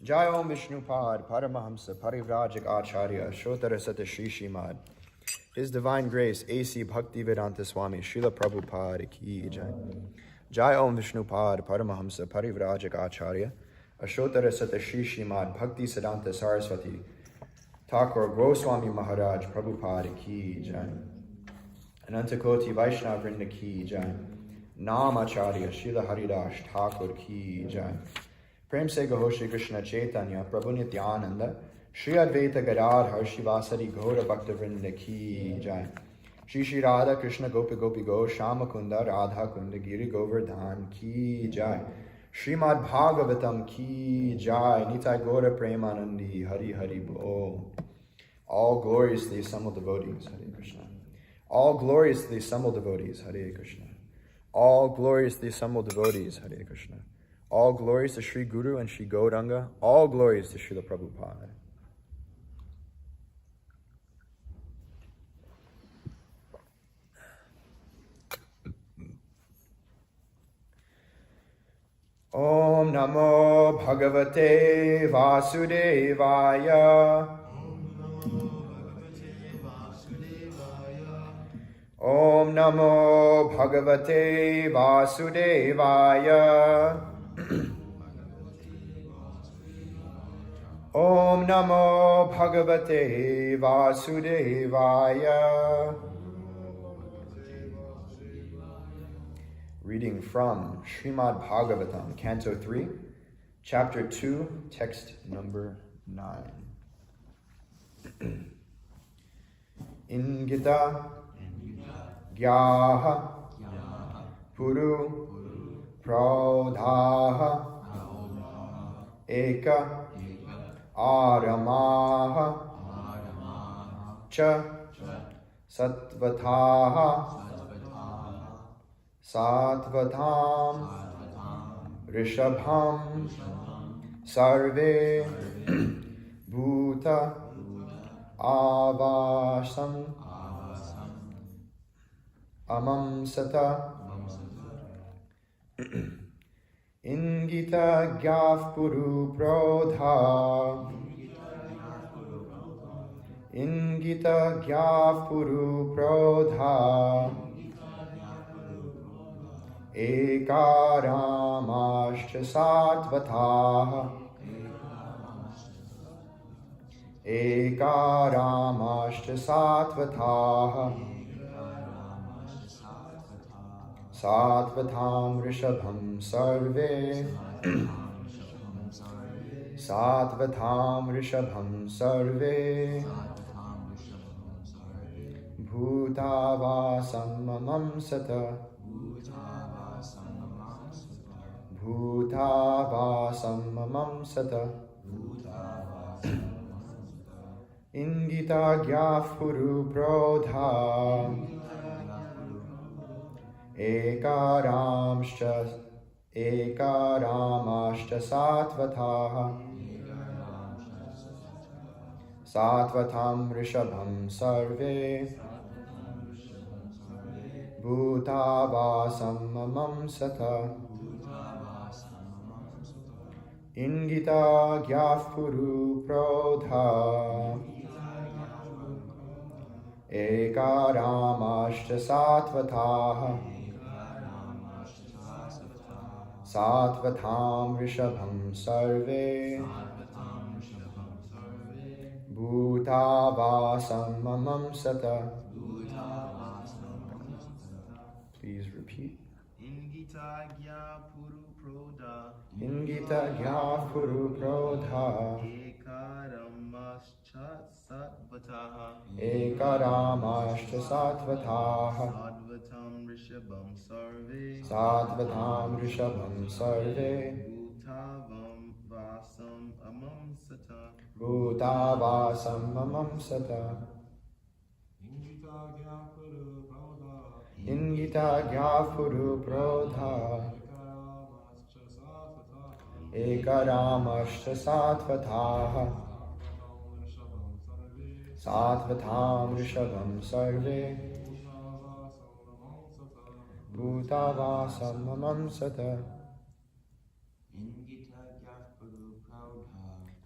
Jai Om Vishnupad, Paramahamsa, Parivrajak Acharya, Shotara Sata Shri Shrimad. His Divine Grace, A.C. Bhaktivedanta Swami, Srila Prabhupada Ki Jai. Jai Om Vishnupad, Paramahamsa, Parivrajak Acharya, Ashotara Sata Shri Shrimad, Bhakti Siddhanta Saraswati, Thakur Goswami Maharaj, Prabhupada Ki Jai. Anantakoti Vaishnava Vrinda Ki Jai. Nam Acharya, Srila Haridas Thakur Ki Jai. Prem se Gaho Shri Krishna Chaitanya, Prabhu Nityananda, Shri Advaita Gadadhar Shivasari Gaura Bhakta Vrinda Ki Jai. Shri Shri Radha Krishna Gopi Gopi Go Shama Kunda Radha Kunda Giri Govardhan Ki Jai. Srimad Bhagavatam Ki Jai. Nitai Gaura Premanandi Hari Hari Bol. All gloriously assembled devotees, Hare Krishna. All gloriously assembled devotees, Hare Krishna. All gloriously assembled devotees, Hare Krishna. All glories to Sri Guru and Sri Gauranga. All glories to Srila Prabhupada. Om Namo Bhagavate Vasudevaya. Om Namo Bhagavate Vasudevaya. Om Namo Bhagavate Vasudevaya. Reading from Srimad Bhagavatam, Canto 3, Chapter 2, Text number 9. Ingita Gyaha Puru Pradhaha Eka Aramaha Cha Satvataha Satvatam Rishabham Sarve Bhuta Avasam Amam Sata Ingita Gyaf Puru Prodha Ingita Gyaf Puru Prodha Ekaramashcha Satvataha Ekaramashcha Satvataha Satvatam Rishabham Sarve Satvatam Rishabham Sarve Bhutavasam Mamam Sata Bhutavasam Mamam Sata Ingita Gyafuru Prodha Ekaramashta Satvataha Satvatam Rishabham Sarve Bhutavasam Mamam Sata Ingita Gyafuru Prodha Ekaramashta Satvataha Satvatam Rishabham Sarve Bhutavasam Mamam Sata. Please repeat. Ingita Gyapuru Prodha Ingita Gyafuru Prodha Ekaramashta Satvataha Ekaramashta Satvataha Sadvatam Rishabham Sarve Sadvatam Rishabham Sarve Bhutavam Vasam Amam Sata Bhutavasam Mamam Sata Ingita Gyafuru Prodha Ekaramashta Satvataha Satvatam Rishabham Sarve Bhutavasam Mamam Sata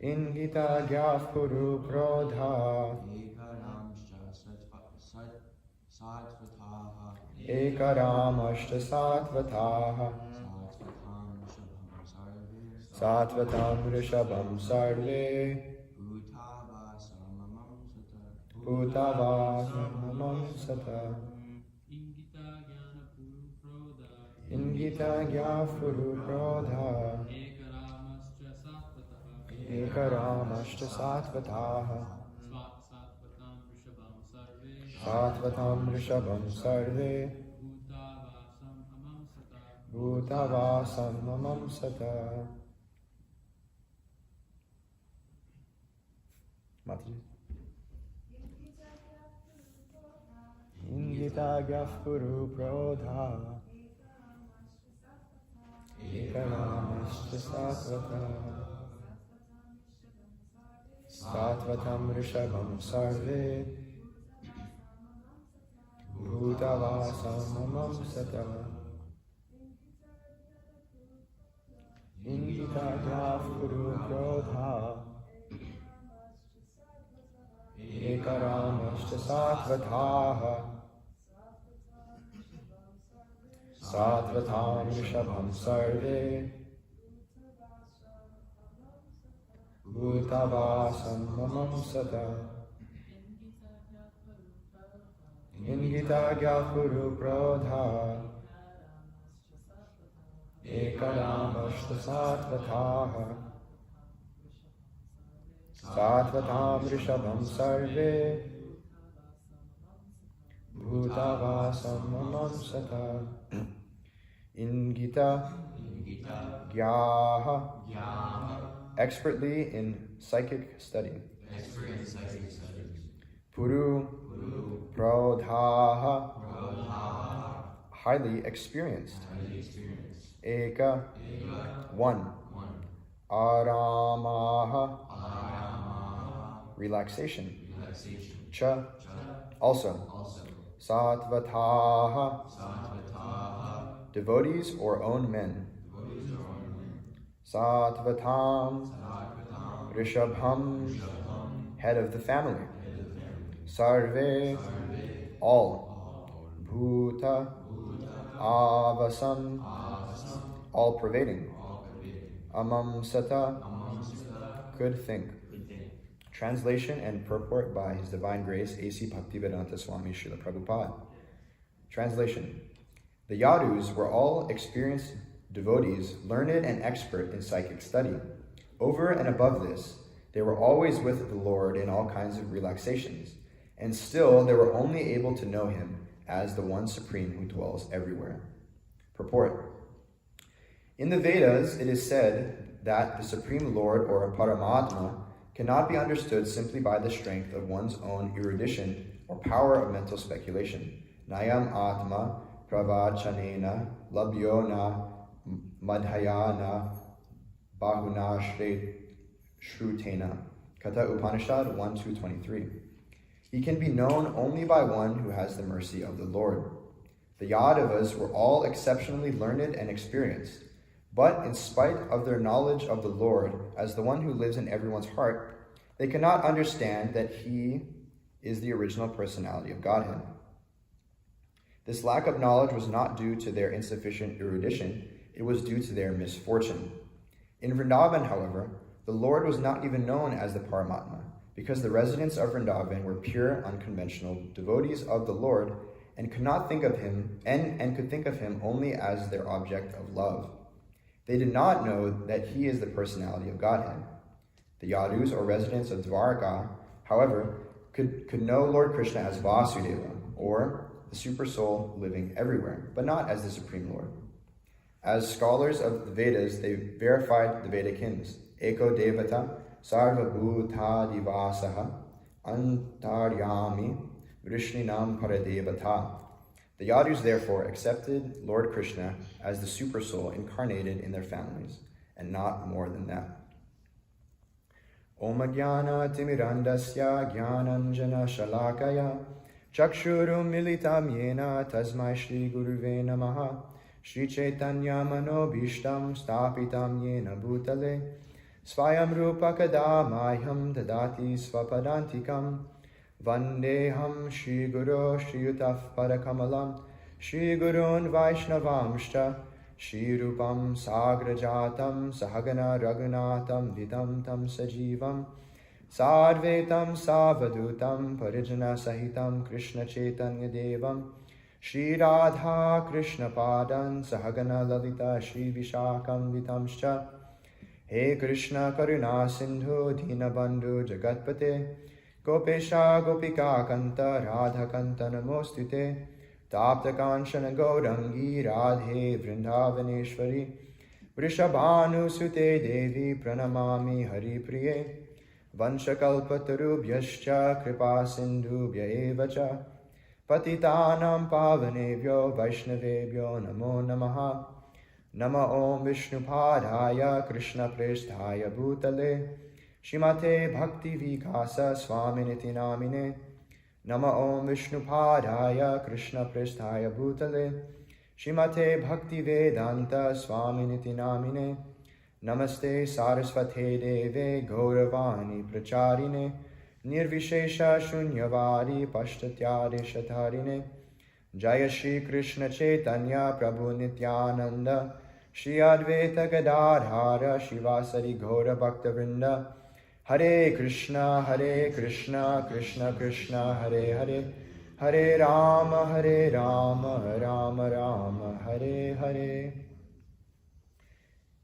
Ingita Gyafuru Prodha Ekaramashta Satvataha Satvatam Rishabham Sarve Bhutavasam Mamam Sata Ingita Gyafuru Prodha Ekaramashta Satvataha Satvatam Rishabham Sarve Bhutavasam Mamam Sata. Mataji. Ingita Gyafuru Prodha Ekaramashta Satvataha Satvatam Rishabham Sarve Bhutavasam Mamam Sata Ingita Gyafuru Prodha Ekaramashta Satvataha Satvatam Rishabham Sarve Bhutavasam Mamam Sata Ingita Gyafuru Prodha Ekaramashta Satvataha Satvatam Rishabham Sarve Bhutavasam Mamam Sata Ingita Gyaha expertly in psychic study. Puru Prodhaha highly experienced. Eka one. Aramaha relaxation. Cha also. Satvataha devotees or own men. Satvatam Rishabham head of the family. Sarve all. Bhuta Avasam all pervading. Amam Sata good thing. Translation and purport by His Divine Grace A.C. Bhaktivedanta Swami Srila Prabhupada. Translation. The Yadus were all experienced devotees, learned and expert in psychic study. Over and above this, they were always with the Lord in all kinds of relaxations, and still they were only able to know him as the one supreme who dwells everywhere. Purport. In the Vedas, it is said that the Supreme Lord, or Paramatma, cannot be understood simply by the strength of one's own erudition or power of mental speculation. Nayam Atma Pravachanena Labhyona Madhyana Bahuna Shrutena. Kata Upanishad 1:2-23. He can be known only by one who has the mercy of the Lord. The Yadavas were all exceptionally learned and experienced, but in spite of their knowledge of the Lord as the one who lives in everyone's heart, they cannot understand that he is the original personality of Godhead. This lack of knowledge was not due to their insufficient erudition, it was due to their misfortune. In Vrindavan, however, the Lord was not even known as the Paramatma, because the residents of Vrindavan were pure, unconventional devotees of the Lord and could not think of him and could think of him only as their object of love. They did not know that he is the personality of Godhead. The Yadus, or residents of Dvaraka, however, could know Lord Krishna as Vasudeva, or the super soul living everywhere, but not as the Supreme Lord. As scholars of the Vedas, they verified the Vedic hymns. Eko Devata, Sarva Bhuta Divasaha, Antaryami, Vrishninam Paradevata. The Yadus therefore accepted Lord Krishna as the super soul incarnated in their families, and not more than that. Om Jnana Timirandasya Jnananjana Shalakaya Chakshurum Militam Yena Tasmai Shri Guruve Namaha Shri Chaitanya Manobhishtam Stapitam Yena Bhutale Svayam Rupa Kadamayam Dadati Svapadantikam Vandeham Shri Guru Shri Yutaf Parakamalam Shri Gurun Vaishnavamshta Shri Rupam Sagrajatam Sahagana Raghunatam Vidam Tam Sajivam Sarvetam Savadutam Parijana Sahitam Krishna Chaitanya Devam Shri Radha Krishna Padan Sahagana Lalita Shri Vishakam Vitamscha He Krishna Karuna Sindhu Dinabandhu Jagatpate Gopesha Gopika Kanta Radha Kanta Namostute Tapta Kanchana Gaurangi Radhe Vrindavaneshwari Vrishabhanu Sute Devi Pranamami Hari Priye Vanshakalpatarubhyascha Kripa Sindhubhya Evacha Patitanam Pavanebhyo Vaishnavebhyo Namo Namaha Nama Om Vishnupadaya Krishna Presthaya Bhutale Shrimate Bhakti Vikasa Swaminiti Namine Nama Om Vishnupadaya Krishna Presthaya Bhutale Shrimate Bhakti Vedanta Swaminiti Namine Namaste Saraswate Deve Gauravani Pracharine Nirvishesha Shunyavadi Pashtatyade Shatarine Jaya Shri Krishna Chaitanya Prabhu Nityananda Shri Advaita Gadadhara Shivasari Gaura Bhakta Vrinda Hare Krishna Krishna Krishna Hare Hare Hare Rama Rama Rama Hare Hare.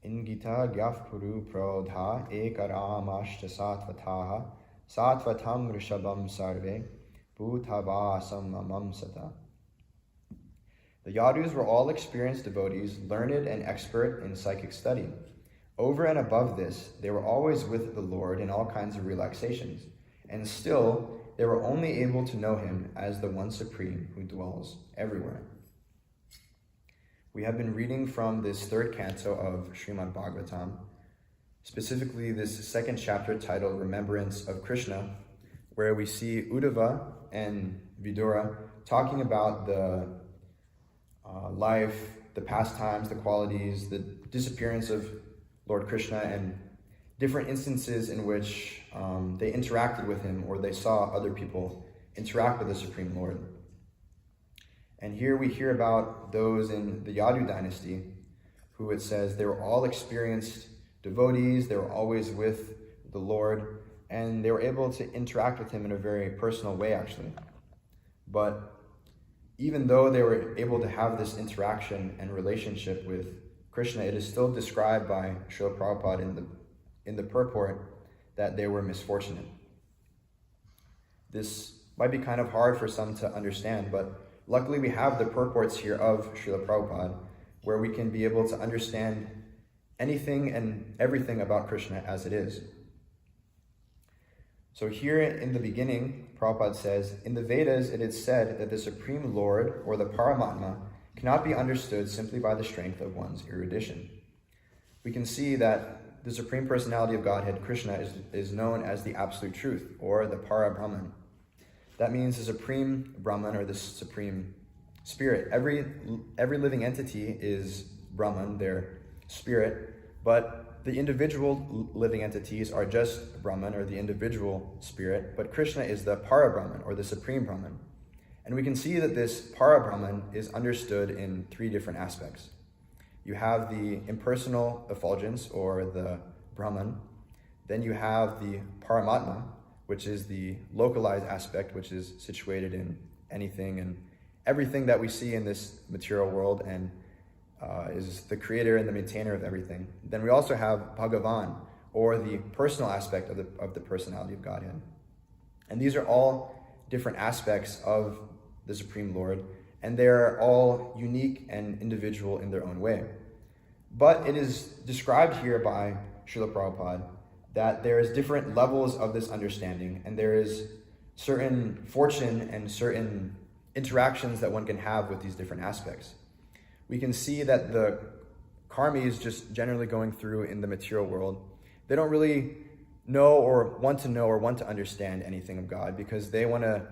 In Gita Gyaf Puru Prodha Ekaramashta Satvataha Satvatam Rishabam Sarve Bhutavasam Amam Sata. The Yadus were all experienced devotees, learned and expert in psychic study. Over and above this, they were always with the Lord in all kinds of relaxations, and still they were only able to know him as the one supreme who dwells everywhere. We have been reading from this third canto of Srimad Bhagavatam, specifically this second chapter titled Remembrance of Krishna, where we see Uddhava and Vidura talking about the life, the pastimes, the qualities, the disappearance of Lord Krishna, and different instances in which they interacted with him, or they saw other people interact with the Supreme Lord. And here we hear about those in the Yadu dynasty who, it says, they were all experienced devotees, they were always with the Lord, and they were able to interact with him in a very personal way, actually. But even though they were able to have this interaction and relationship with Krishna, it is still described by Srila Prabhupada in the in the purport that they were misfortunate. This might be kind of hard for some to understand, but luckily we have the purports here of Srila Prabhupada, where we can be able to understand anything and everything about Krishna as it is. So here in the beginning, Prabhupada says, in the Vedas it is said that the Supreme Lord, or the Paramatma, cannot be understood simply by the strength of one's erudition. We can see that the Supreme Personality of Godhead, Krishna, is known as the Absolute Truth, or the Para-Brahman. That means the Supreme Brahman, or the Supreme Spirit. Every living entity is Brahman, their spirit, but the individual living entities are just Brahman, or the individual spirit, but Krishna is the Para-Brahman, or the Supreme Brahman. And we can see that this Para-Brahman is understood in three different aspects. You have the impersonal effulgence, or the Brahman. Then you have the Paramatma, which is the localized aspect, which is situated in anything and everything that we see in this material world, and is the creator and the maintainer of everything. Then we also have Bhagavan, or the personal aspect of the personality of Godhead. And these are all different aspects of the Supreme Lord, and they're all unique and individual in their own way. But it is described here by Srila Prabhupada that there is different levels of this understanding, and there is certain fortune and certain interactions that one can have with these different aspects. We can see that the karmis just generally going through in the material world, they don't really know or want to understand anything of God, because they want to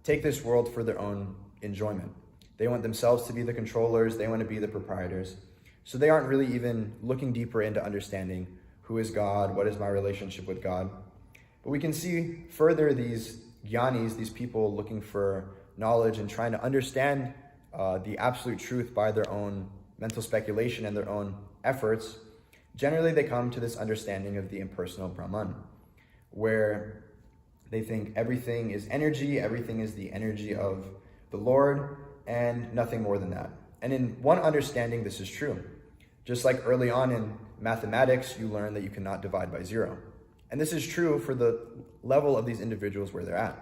take this world for their own enjoyment. They want themselves to be the controllers, they want to be the proprietors. So they aren't really even looking deeper into understanding who is God, what is my relationship with God. But we can see further these jnanis, these people looking for knowledge and trying to understand the absolute truth by their own mental speculation and their own efforts. Generally, they come to this understanding of the impersonal Brahman, where they think everything is energy, everything is the energy of the Lord, and nothing more than that. And in one understanding, this is true. Just like early on in mathematics, you learn that you cannot divide by zero. And this is true for the level of these individuals where they're at.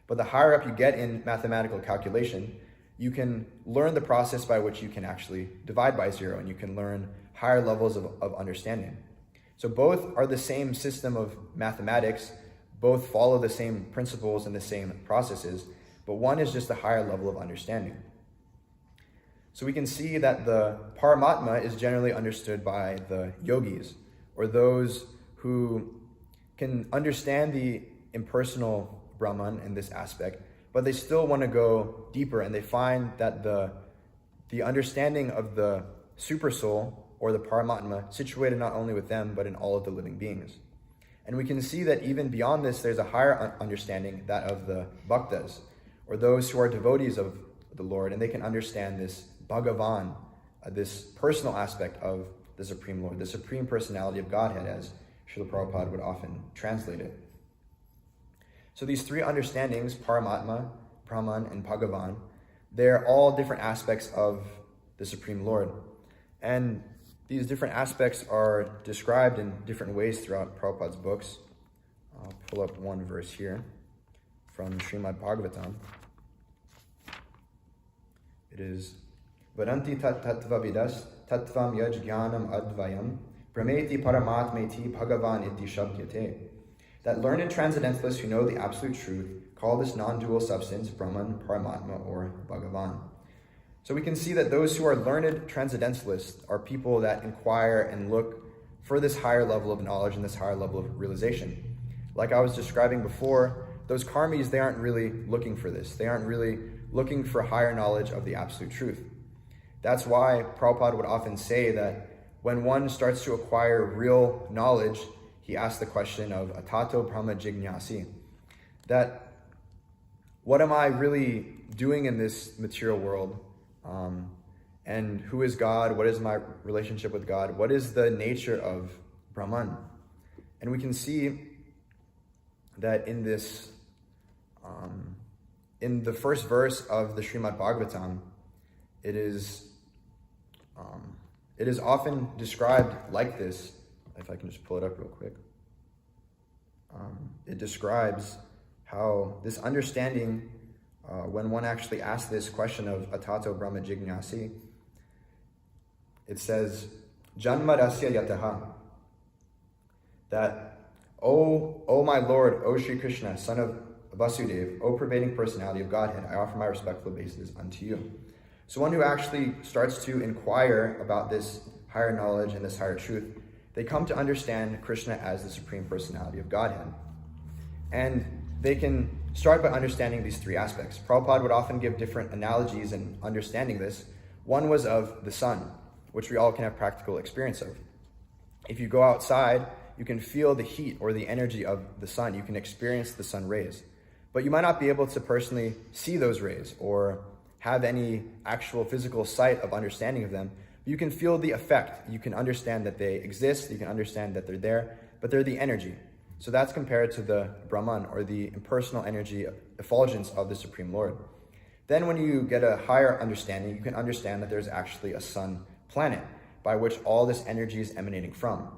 But the higher up you get in mathematical calculation, you can learn the process by which you can actually divide by zero, and you can learn higher levels of understanding. So both are the same system of mathematics, both follow the same principles and the same processes, but one is just a higher level of understanding. So we can see that the Paramatma is generally understood by the yogis, or those who can understand the impersonal Brahman in this aspect, but they still want to go deeper, and they find that the understanding of the super soul, or the Paramatma, situated not only with them, but in all of the living beings. And we can see that even beyond this, there's a higher understanding, that of the bhaktas, or those who are devotees of the Lord, and they can understand this Bhagavan, this personal aspect of the Supreme Lord, the Supreme Personality of Godhead, as Srila Prabhupada would often translate it. So these three understandings, Paramatma, Brahman, and Bhagavan, they're all different aspects of the Supreme Lord. And these different aspects are described in different ways throughout Prabhupada's books. I'll pull up one verse here from Srimad Bhagavatam. It is, Vadanti tat tattva vidas tattvam yaj jnanam advayam brahmeti paramatmeti bhagavan iti shabdyate. That learned transcendentalists who know the absolute truth call this non-dual substance Brahman, Paramatma, or Bhagavan. So we can see that those who are learned transcendentalists are people that inquire and look for this higher level of knowledge and this higher level of realization. Like I was describing before, those karmis, they aren't really looking for this. They aren't really looking for higher knowledge of the absolute truth. That's why Prabhupada would often say that when one starts to acquire real knowledge, he asks the question of Atato Brahma Jignasi, that what am I really doing in this material world? And who is God? What is my relationship with God? What is the nature of Brahman? And we can see that in this, in the first verse of the Srimad Bhagavatam, it is often described like this, if I can just pull it up real quick. It describes how this understanding, when one actually asks this question of Atato Brahma Jignasi, it says, Janma Rasya Yataha, that, O my Lord, O Sri Krishna, son of Vasudev, O pervading personality of Godhead, I offer my respectful obeisances unto you. So one who actually starts to inquire about this higher knowledge and this higher truth, they come to understand Krishna as the Supreme Personality of Godhead. And they can start by understanding these three aspects. Prabhupada would often give different analogies in understanding this. One was of the sun, which we all can have practical experience of. If you go outside, you can feel the heat or the energy of the sun. You can experience the sun rays. But you might not be able to personally see those rays or have any actual physical sight of understanding of them. You can feel the effect. You can understand that they exist. You can understand that they're there, but they're the energy. So that's compared to the Brahman, or the impersonal energy, effulgence of the Supreme Lord. Then when you get a higher understanding, you can understand that there's actually a sun planet by which all this energy is emanating from.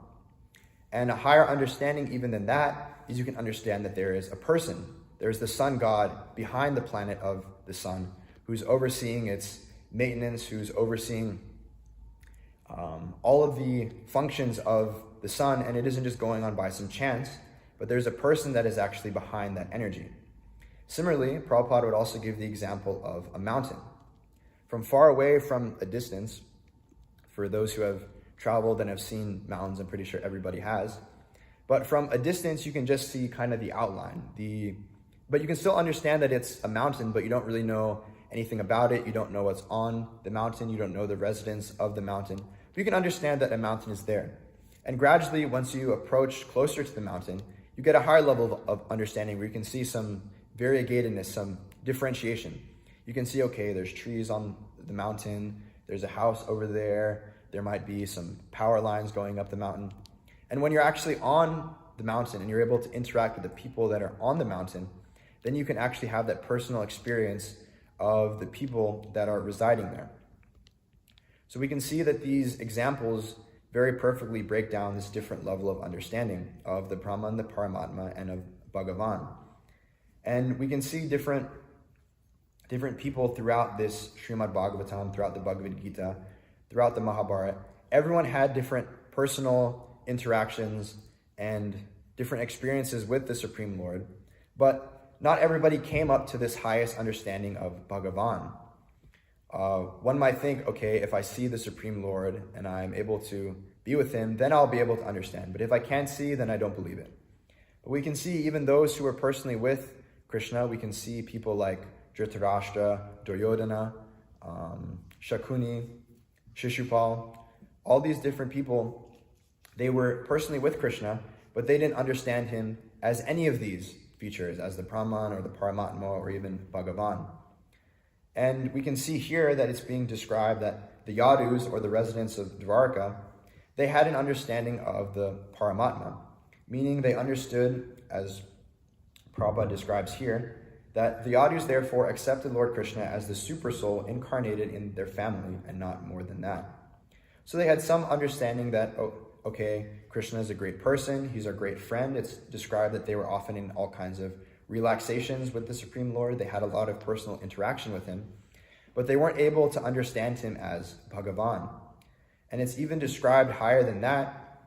And a higher understanding even than that is you can understand that there is a person. There's the sun god behind the planet of the sun, who's overseeing its maintenance, who's overseeing all of the functions of the sun, and it isn't just going on by some chance, but there's a person that is actually behind that energy. Similarly, Prabhupada would also give the example of a mountain. From far away from a distance, for those who have traveled and have seen mountains, I'm pretty sure everybody has, but from a distance you can just see kind of the outline. But you can still understand that it's a mountain, but you don't really know anything about it. You don't know what's on the mountain. You don't know the residents of the mountain. But you can understand that a mountain is there. And gradually, once you approach closer to the mountain, you get a higher level of understanding where you can see some variegatedness, some differentiation. You can see, okay, there's trees on the mountain, there's a house over there, there might be some power lines going up the mountain. And when you're actually on the mountain and you're able to interact with the people that are on the mountain, then you can actually have that personal experience of the people that are residing there. So we can see that these examples very perfectly break down this different level of understanding of the Brahman, the Paramatma, and of Bhagavan. And we can see different people throughout this Srimad Bhagavatam, throughout the Bhagavad Gita, throughout the Mahabharata. Everyone had different personal interactions and different experiences with the Supreme Lord, but not everybody came up to this highest understanding of Bhagavan. One might think, okay, if I see the Supreme Lord and I'm able to be with him, then I'll be able to understand. But if I can't see, then I don't believe it. But we can see even those who are personally with Krishna. We can see people like Dhritarashtra, Duryodhana, Shakuni, Shishupal, all these different people. They were personally with Krishna, but they didn't understand him as any of these features, as the Brahman or the Paramatma or even Bhagavan. And we can see here that it's being described that the Yadus, or the residents of Dvaraka, they had an understanding of the Paramatma, meaning they understood, as Prabhupada describes here, that the Yadus therefore accepted Lord Krishna as the super soul incarnated in their family and not more than that. So they had some understanding that, okay, Krishna is a great person, he's our great friend. It's described that they were often in all kinds of relaxations with the Supreme Lord. They had a lot of personal interaction with him, but they weren't able to understand him as Bhagavan. And it's even described higher than that,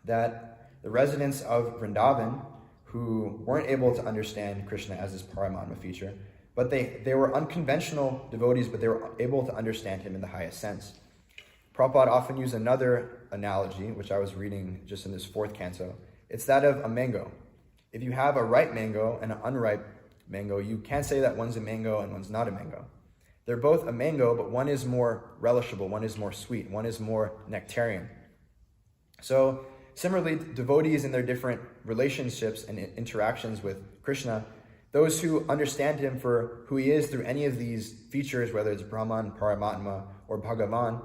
that the residents of Vrindavan, who weren't able to understand Krishna as his Paramatma feature, but they were unconventional devotees, but they were able to understand him in the highest sense. Prabhupada often used another analogy, which I was reading just in this fourth canto. It's that of a mango. If you have a ripe mango and an unripe mango, you can't say that one's a mango and one's not a mango. They're both a mango, but one is more relishable, one is more sweet, one is more nectarian. So similarly, devotees in their different relationships and interactions with Krishna, those who understand him for who he is through any of these features, whether it's Brahman, Paramatma, or Bhagavan,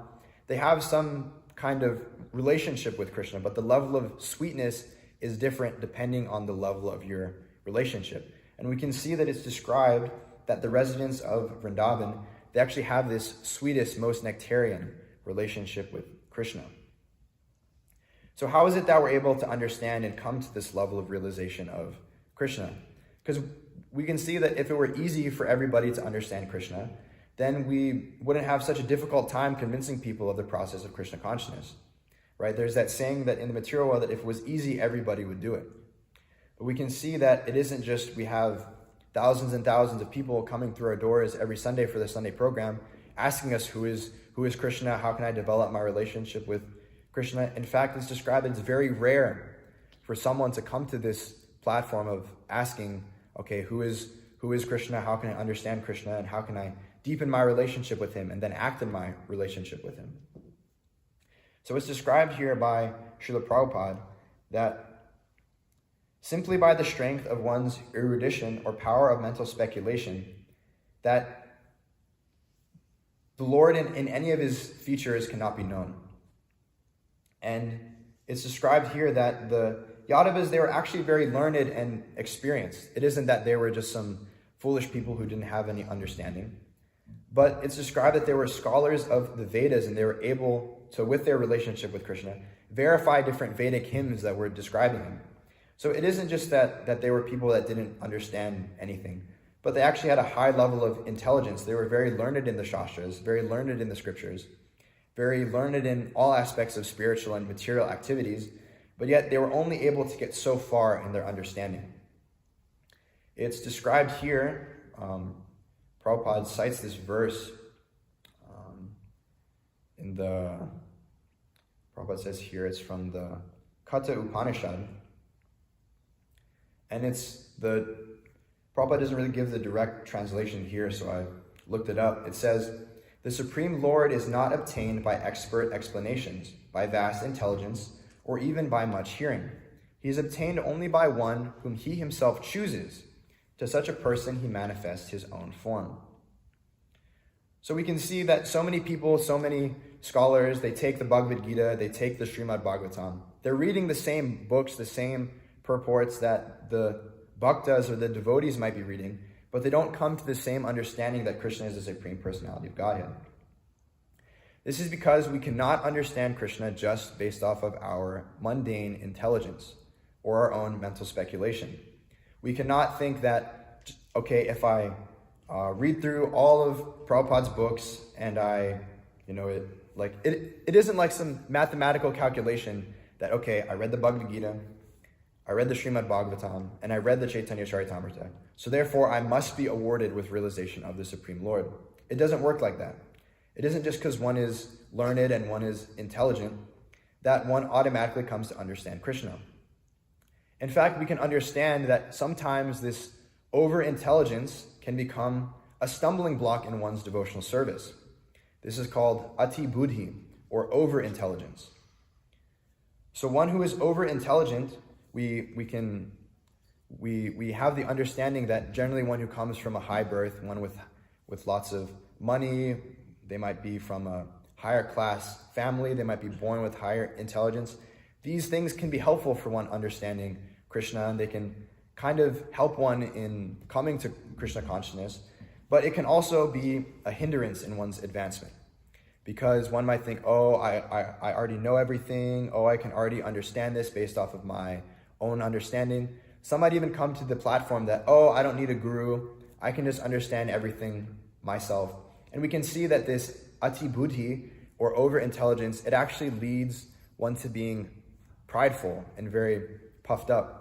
they have some kind of relationship with Krishna, but the level of sweetness is different depending on the level of your relationship. And we can see that it's described that the residents of Vrindavan, they actually have this sweetest, most nectarian relationship with Krishna. So how is it that we're able to understand and come to this level of realization of Krishna? Because we can see that if it were easy for everybody to understand Krishna, then we wouldn't have such a difficult time convincing people of the process of Krishna consciousness, right? There's that saying that in the material world that if it was easy, everybody would do it. But we can see that it isn't just we have thousands and thousands of people coming through our doors every Sunday for the Sunday program, asking us who is Krishna, how can I develop my relationship with Krishna. In fact, it's described as very rare for someone to come to this platform of asking, okay, who is Krishna, how can I understand Krishna, and how can I deepen my relationship with him and then act in my relationship with him. So it's described here by Srila Prabhupada that simply by the strength of one's erudition or power of mental speculation, that the Lord in any of his features cannot be known. And it's described here that the Yadavas, they were actually very learned and experienced. It isn't that they were just some foolish people who didn't have any understanding. But it's described that they were scholars of the Vedas, and they were able to, with their relationship with Krishna, verify different Vedic hymns that were describing him. So it isn't just that they were people that didn't understand anything, but they actually had a high level of intelligence. They were very learned in the Shastras, very learned in the scriptures, very learned in all aspects of spiritual and material activities, but yet they were only able to get so far in their understanding. It's described here, Prabhupada cites this verse Prabhupada says here, it's from the Katha Upanishad, and Prabhupada doesn't really give the direct translation here, so I looked it up. It says, "The Supreme Lord is not obtained by expert explanations, by vast intelligence, or even by much hearing. He is obtained only by one whom he himself chooses. To such a person he manifests his own form." So we can see that so many people, so many scholars, they take the Bhagavad Gita, they take the Srimad Bhagavatam. They're reading the same books, the same purports that the bhaktas or the devotees might be reading, but they don't come to the same understanding that Krishna is the Supreme Personality of Godhead. This is because we cannot understand Krishna just based off of our mundane intelligence or our own mental speculation. We cannot think that, okay, if I read through all of Prabhupada's books and it isn't like some mathematical calculation that, okay, I read the Bhagavad Gita, I read the Srimad Bhagavatam, and I read the Chaitanya Charitamrita, so therefore I must be awarded with realization of the Supreme Lord. It doesn't work like that. It isn't just because one is learned and one is intelligent that one automatically comes to understand Krishna. In fact, we can understand that sometimes this over-intelligence can become a stumbling block in one's devotional service. This is called ati buddhi, or over-intelligence. So one who is over-intelligent, we have the understanding that generally one who comes from a high birth, one with lots of money, they might be from a higher class family, they might be born with higher intelligence. These things can be helpful for one understanding Krishna, and they can kind of help one in coming to Krishna consciousness, but it can also be a hindrance in one's advancement. Because one might think, oh, I already know everything, oh, I can already understand this based off of my own understanding. Some might even come to the platform that, oh, I don't need a guru, I can just understand everything myself. And we can see that this ati buddhi, or over-intelligence, it actually leads one to being prideful and very puffed up.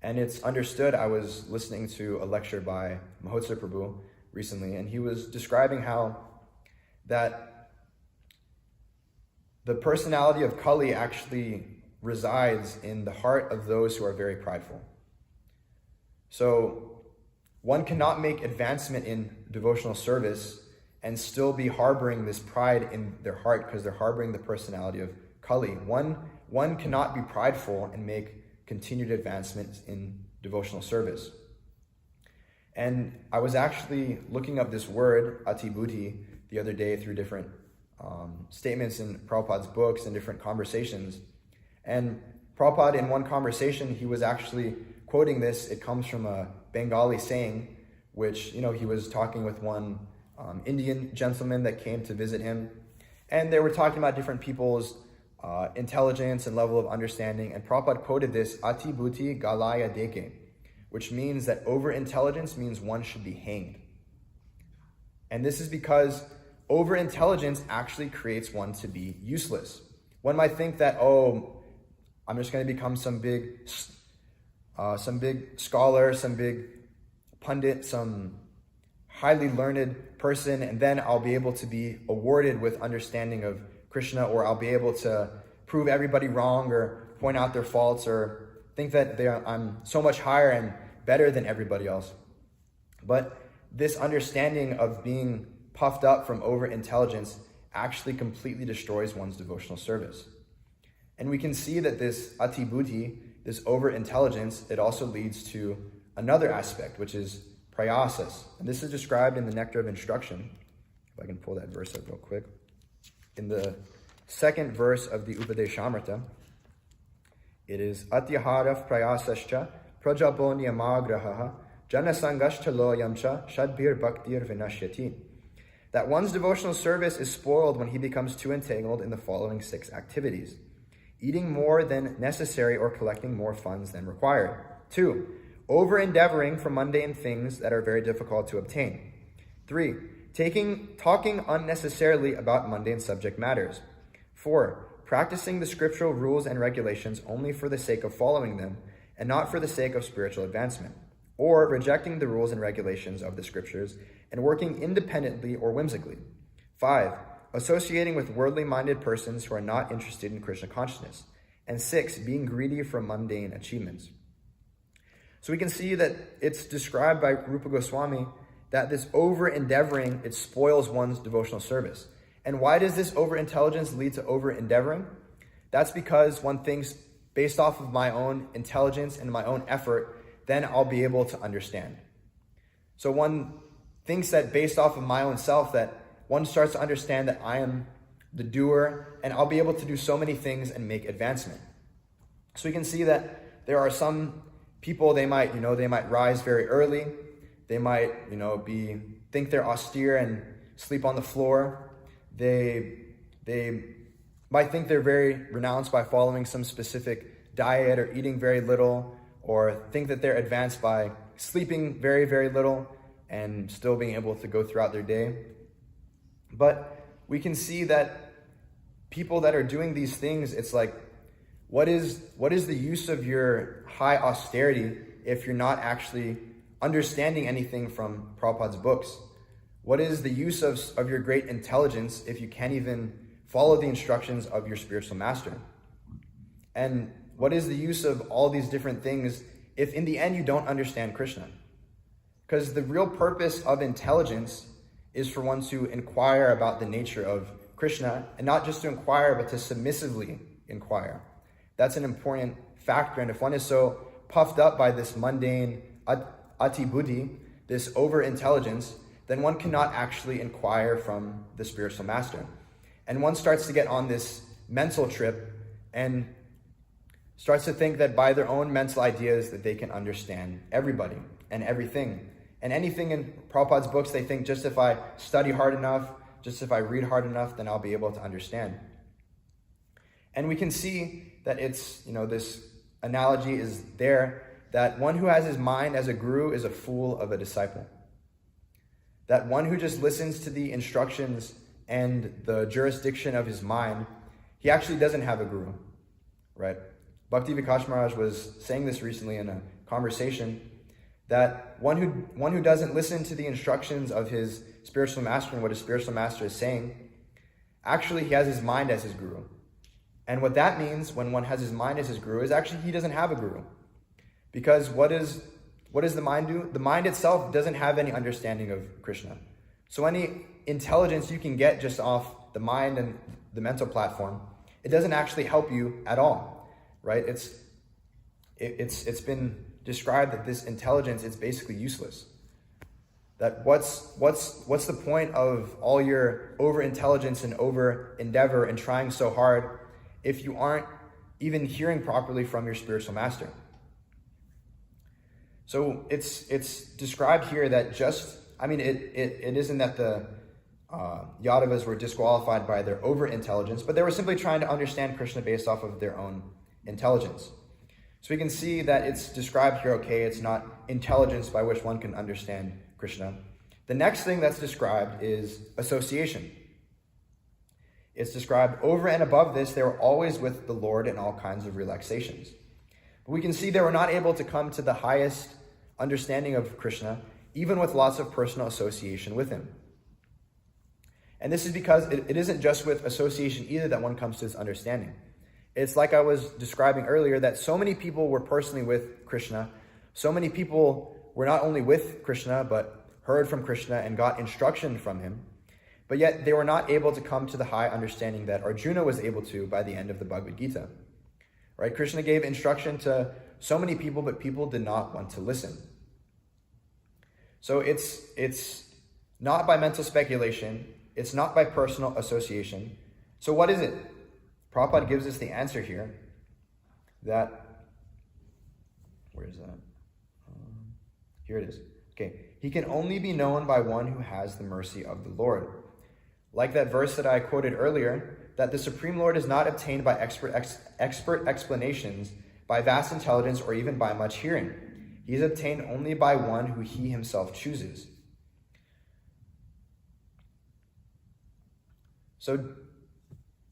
And it's understood, I was listening to a lecture by Mahotsa Prabhu recently, and he was describing how that the personality of Kali actually resides in the heart of those who are very prideful. So one cannot make advancement in devotional service and still be harboring this pride in their heart because they're harboring the personality of Kali. One cannot be prideful and make continued advancements in devotional service. And I was actually looking up this word, ati buddhi, the other day through different statements in Prabhupada's books and different conversations. And Prabhupada, in one conversation, he was actually quoting this. It comes from a Bengali saying, which, he was talking with one Indian gentleman that came to visit him. And they were talking about different people's intelligence and level of understanding. And Prabhupada quoted this, Ati Bhuti Galaya Deke, which means that over-intelligence means one should be hanged. And this is because over-intelligence actually creates one to be useless. One might think that, oh, I'm just going to become some big scholar, some big pundit, some highly learned person, and then I'll be able to be awarded with understanding of Krishna, or I'll be able to prove everybody wrong or point out their faults or think that I'm so much higher and better than everybody else. But this understanding of being puffed up from over-intelligence actually completely destroys one's devotional service. And we can see that this ati buddhi, this over-intelligence, it also leads to another aspect, which is prayasas. And this is described in the Nectar of Instruction. If I can pull that verse up real quick. In the second verse of the Upadeshamrita, it is Atyaharav prayasascha prajabo niyamagraha janasangashthalo yamcha shadbir bhaktir vinashyati. That one's devotional service is spoiled when he becomes too entangled in the following 6 activities. Eating more than necessary or collecting more funds than required. 2, over-endeavoring for mundane things that are very difficult to obtain. 3, talking unnecessarily about mundane subject matters. 4, practicing the scriptural rules and regulations only for the sake of following them and not for the sake of spiritual advancement. Or rejecting the rules and regulations of the scriptures and working independently or whimsically. 5, associating with worldly-minded persons who are not interested in Krishna consciousness. And 6, being greedy for mundane achievements. So we can see that it's described by Rupa Goswami that this over-endeavoring, it spoils one's devotional service. And why does this over-intelligence lead to over-endeavoring? That's because one thinks, based off of my own intelligence and my own effort, then I'll be able to understand. So one thinks that based off of my own self, that one starts to understand that I am the doer and I'll be able to do so many things and make advancement. So we can see that there are some people, they might rise very early. They might, think they're austere and sleep on the floor. They might think they're very renounced by following some specific diet or eating very little, or think that they're advanced by sleeping very, very little and still being able to go throughout their day. But we can see that people that are doing these things, it's like, what is the use of your high austerity if you're not actually understanding anything from Prabhupada's books? What is the use of your great intelligence if you can't even follow the instructions of your spiritual master? And what is the use of all these different things if in the end you don't understand Krishna? Because the real purpose of intelligence is for one to inquire about the nature of Krishna, and not just to inquire, but to submissively inquire. That's an important factor. And if one is so puffed up by this mundane ati buddhi, this over-intelligence, then one cannot actually inquire from the spiritual master. And one starts to get on this mental trip and starts to think that by their own mental ideas that they can understand everybody and everything. And anything in Prabhupada's books, they think just if I study hard enough, just if I read hard enough, then I'll be able to understand. And we can see that it's, this analogy is there, that one who has his mind as a guru is a fool of a disciple. That one who just listens to the instructions and the jurisdiction of his mind, he actually doesn't have a guru, right? Bhakti Vikas Maharaj was saying this recently in a conversation, that one who doesn't listen to the instructions of his spiritual master and what his spiritual master is saying, actually he has his mind as his guru. And what that means when one has his mind as his guru is actually he doesn't have a guru. Because what does the mind do? The mind itself doesn't have any understanding of Krishna. So any intelligence you can get just off the mind and the mental platform, it doesn't actually help you at all, right? It's been described that this intelligence is basically useless. That what's the point of all your over-intelligence and over-endeavor and trying so hard if you aren't even hearing properly from your spiritual master? So it's described here that it isn't that Yadavas were disqualified by their over-intelligence, but they were simply trying to understand Krishna based off of their own intelligence. So we can see that it's described here, okay, it's not intelligence by which one can understand Krishna. The next thing that's described is association. It's described over and above this, they were always with the Lord in all kinds of relaxations. But we can see they were not able to come to the highest understanding of Krishna, even with lots of personal association with him. And this is because it isn't just with association either that one comes to this understanding. It's like I was describing earlier, that so many people were personally with Krishna. So many people were not only with Krishna, but heard from Krishna and got instruction from him. But yet they were not able to come to the high understanding that Arjuna was able to by the end of the Bhagavad Gita. Right? Krishna gave instruction to so many people, but people did not want to listen. So it's not by mental speculation. It's not by personal association. So what is it? Prabhupada gives us the answer here that, where is that? Here it is. Okay, he can only be known by one who has the mercy of the Lord. Like that verse that I quoted earlier, that the Supreme Lord is not obtained by expert explanations, by vast intelligence, or even by much hearing. He is obtained only by one who he himself chooses. So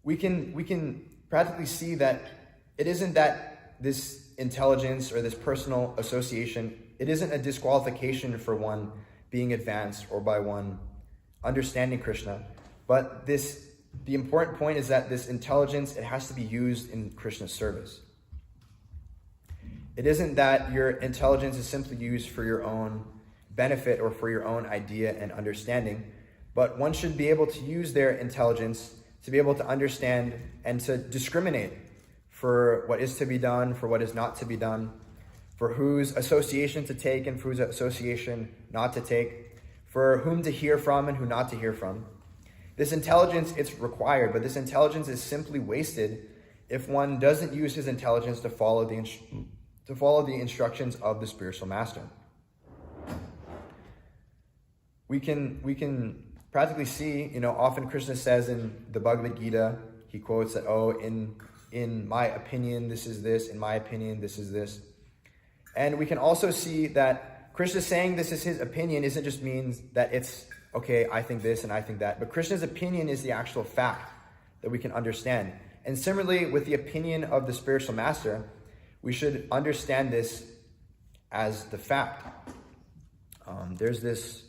we can practically see that it isn't that this intelligence or this personal association, it isn't a disqualification for one being advanced or by one understanding Krishna. But the important point is that this intelligence, it has to be used in Krishna's service. It isn't that your intelligence is simply used for your own benefit or for your own idea and understanding, but one should be able to use their intelligence to be able to understand and to discriminate for what is to be done, for what is not to be done, for whose association to take and for whose association not to take, for whom to hear from and who not to hear from. This intelligence, it's required, but this intelligence is simply wasted if one doesn't use his intelligence to follow the instructions of the spiritual master. We can practically see, often Krishna says in the Bhagavad Gita, he quotes that, in my opinion, this is this, in my opinion, this is this. And we can also see that Krishna saying this is his opinion isn't just means that it's, okay, I think this and I think that, but Krishna's opinion is the actual fact that we can understand. And similarly, with the opinion of the spiritual master, we should understand this as the fact. There's this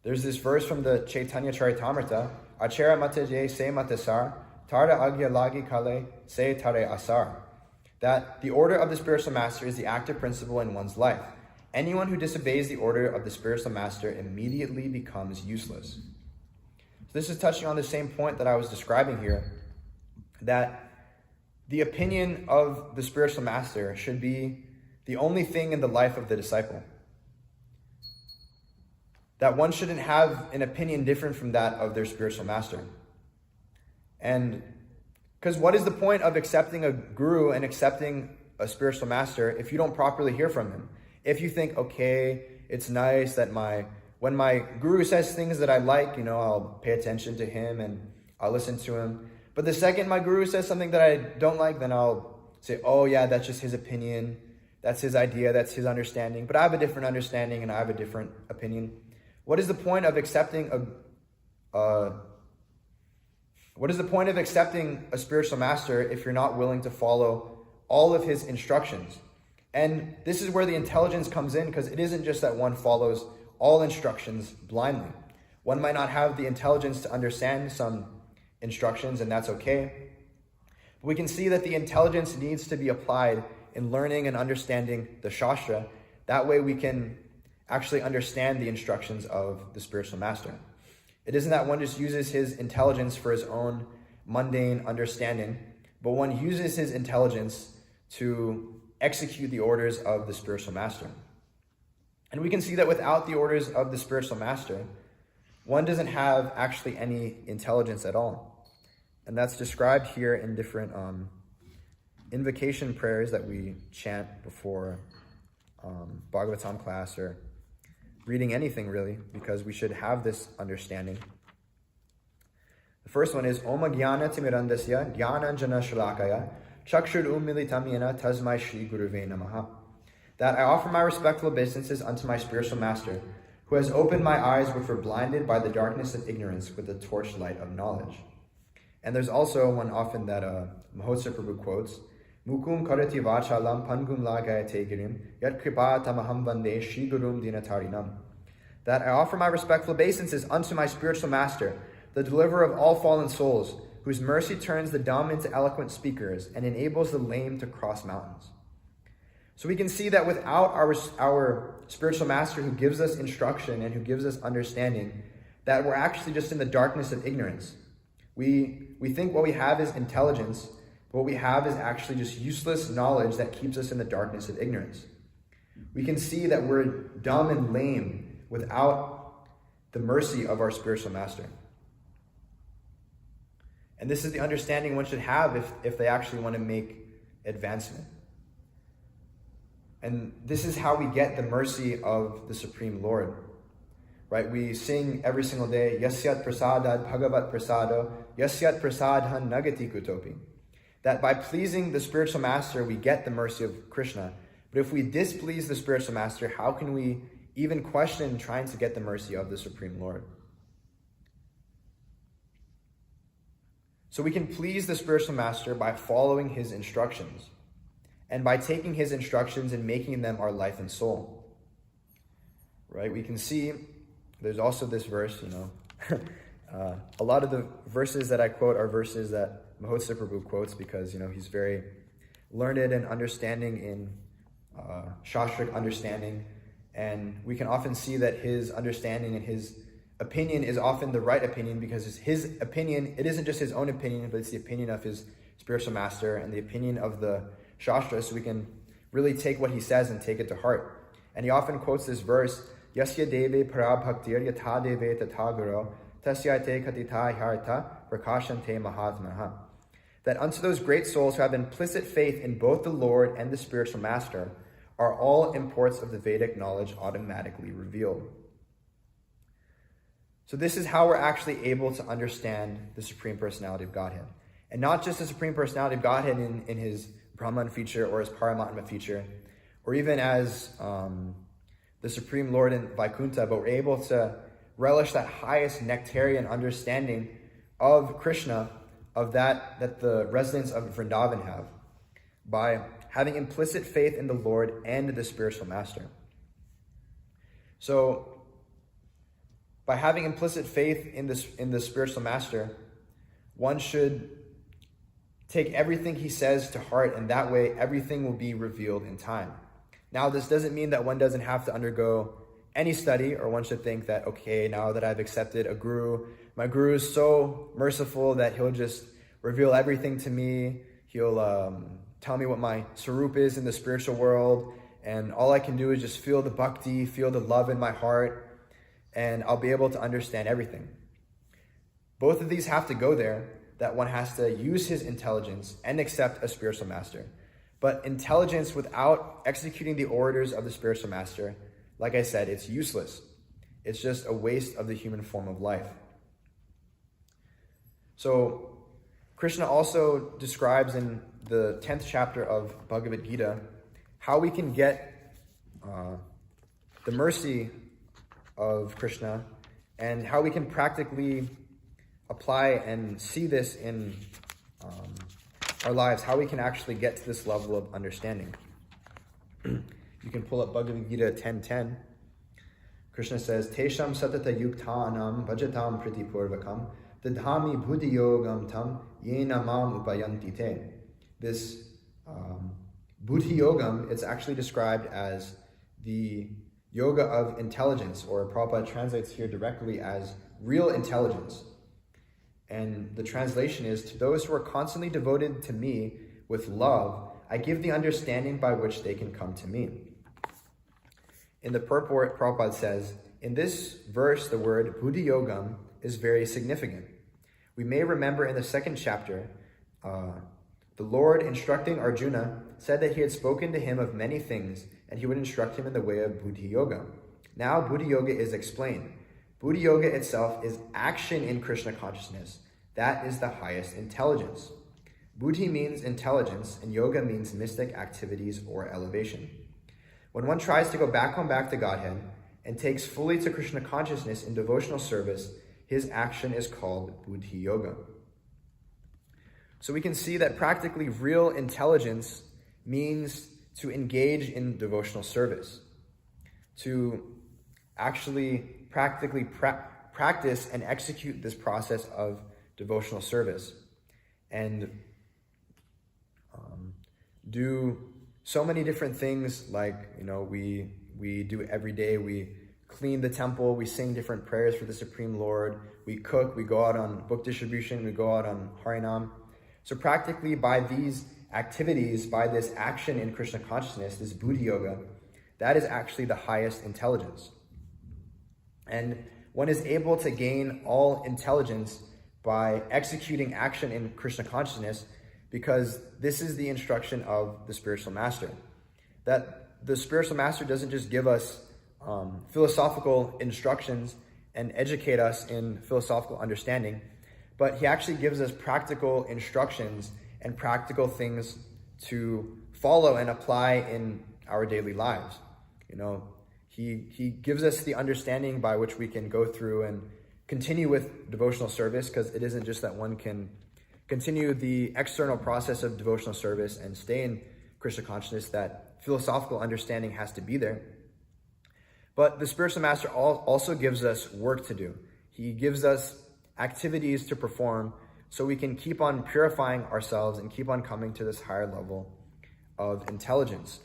verse from the Chaitanya Charitamrita, Achara mataje se matasar, tarda agya lagi kale se tare asar. That the order of the spiritual master is the active principle in one's life. Anyone who disobeys the order of the spiritual master immediately becomes useless. So this is touching on the same point that I was describing here, that the opinion of the spiritual master should be the only thing in the life of the disciple. That one shouldn't have an opinion different from that of their spiritual master. And because what is the point of accepting a guru and accepting a spiritual master if you don't properly hear from him? If you think, okay, it's nice that when my guru says things that I like, I'll pay attention to him and I'll listen to him. But the second my guru says something that I don't like, then I'll say, oh yeah, that's just his opinion. That's his idea. That's his understanding. But I have a different understanding and I have a different opinion. What is the point of accepting a spiritual master if you're not willing to follow all of his instructions? And this is where the intelligence comes in, because it isn't just that one follows all instructions blindly. One might not have the intelligence to understand some instructions, and that's okay. But we can see that the intelligence needs to be applied in learning and understanding the Shastra. That way we can actually understand the instructions of the spiritual master. It isn't that one just uses his intelligence for his own mundane understanding, but one uses his intelligence to execute the orders of the spiritual master. And we can see that without the orders of the spiritual master, one doesn't have actually any intelligence at all. And that's described here in different invocation prayers that we chant before Bhagavatam class or reading anything really, because we should have this understanding. The first one is Oma Jnana Timirandasya Jnana Jana Shalakaya Chakshur Umilitam Yena Tasmai Shri Guruve Namaha. That I offer my respectful obeisances unto my spiritual master, who has opened my eyes which were blinded by the darkness of ignorance with the torchlight of knowledge. And there's also one often that Mahotsa Prabhu quotes, Mukum karati vachalam pangum lagayate girim yat kripa tamaham vande shri gurum dinatarinam. That I offer my respectful obeisances unto my spiritual master, the deliverer of all fallen souls, whose mercy turns the dumb into eloquent speakers and enables the lame to cross mountains. So we can see that without our spiritual master who gives us instruction and who gives us understanding, that we're actually just in the darkness of ignorance. We think what we have is intelligence, but what we have is actually just useless knowledge that keeps us in the darkness of ignorance. We can see that we're dumb and lame without the mercy of our spiritual master. And this is the understanding one should have if they actually want to make advancement. And this is how we get the mercy of the Supreme Lord. Right? We sing every single day, Yasyat prasadad bhagavat prasado, Yasyat prasadhan nagati kutopi. That by pleasing the spiritual master, we get the mercy of Krishna. But if we displease the spiritual master, how can we even question trying to get the mercy of the Supreme Lord? So we can please the spiritual master by following his instructions, and by taking his instructions and making them our life and soul. Right? We can see, there's also this verse, a lot of the verses that I quote are verses that Mahotsa Prabhu quotes because, he's very learned and understanding in Shastric understanding. And we can often see that his understanding and his opinion is often the right opinion because his opinion, it isn't just his own opinion, but it's the opinion of his spiritual master and the opinion of the Shastra, so we can really take what he says and take it to heart. And he often quotes this verse, Yasya deve parabhaktir yatha deve tathaguro tasyate katita hyarta prakashante mahatmaha. That unto those great souls who have implicit faith in both the Lord and the spiritual master are all imports of the Vedic knowledge automatically revealed. So this is how we're actually able to understand the Supreme Personality of Godhead. And not just the Supreme Personality of Godhead in his Brahman feature or his Paramatma feature, or even as the Supreme Lord in Vaikuntha, but we're able to relish that highest nectarian understanding of Krishna, of that the residents of Vrindavan have, by having implicit faith in the Lord and the spiritual master. So, by having implicit faith in the spiritual master, one should take everything he says to heart, and that way everything will be revealed in time. Now, this doesn't mean that one doesn't have to undergo any study, or one should think that, okay, now that I've accepted a guru, my guru is so merciful that he'll just reveal everything to me. He'll tell me what my sarup is in the spiritual world, and all I can do is just feel the bhakti, feel the love in my heart, and I'll be able to understand everything. Both of these have to go there, that one has to use his intelligence and accept a spiritual master. But intelligence without executing the orders of the spiritual master, like I said, it's useless. It's just a waste of the human form of life. So Krishna also describes in the 10th chapter of Bhagavad Gita how we can get the mercy of Krishna and how we can practically apply and see this in our lives, how we can actually get to this level of understanding. You can pull up Bhagavad Gita 10:10. Krishna says, Tesham satata yuktanam bhajatam pritipurvakam dadhami buddhi yogam tam yena mam upayanti te. This buddhi yogam, it's actually described as the yoga of intelligence, or Prabhupada translates here directly as real intelligence. And the translation is, to those who are constantly devoted to me with love, I give the understanding by which they can come to me. In the purport, Prabhupada says, in this verse, the word buddhi yogam is very significant. We may remember in the 2nd chapter, the Lord instructing Arjuna said that he had spoken to him of many things, and he would instruct him in the way of buddhi yoga. Now Buddhi Yoga is explained. Buddhi Yoga itself is action in Krishna consciousness. That is the highest intelligence. Buddhi means intelligence, and yoga means mystic activities or elevation. When one tries to go back to Godhead and takes fully to Krishna consciousness in devotional service, his action is called Buddhi Yoga. So we can see that practically real intelligence means to engage in devotional service, to actually practically practice and execute this process of devotional service, and do so many different things, like, we do every day. We clean the temple, we sing different prayers for the Supreme Lord, we cook, we go out on book distribution, we go out on Harinam. So practically by these activities, by this action in Krishna consciousness, this Buddhi Yoga, that is actually the highest intelligence. And one is able to gain all intelligence by executing action in Krishna consciousness, because this is the instruction of the spiritual master. That the spiritual master doesn't just give us philosophical instructions and educate us in philosophical understanding, but he actually gives us practical instructions and practical things to follow and apply in our daily lives. He gives us the understanding by which we can go through and continue with devotional service, because it isn't just that one can continue the external process of devotional service and stay in Krishna consciousness, that philosophical understanding has to be there. But the spiritual master also gives us work to do. He gives us activities to perform so we can keep on purifying ourselves and keep on coming to this higher level of intelligence.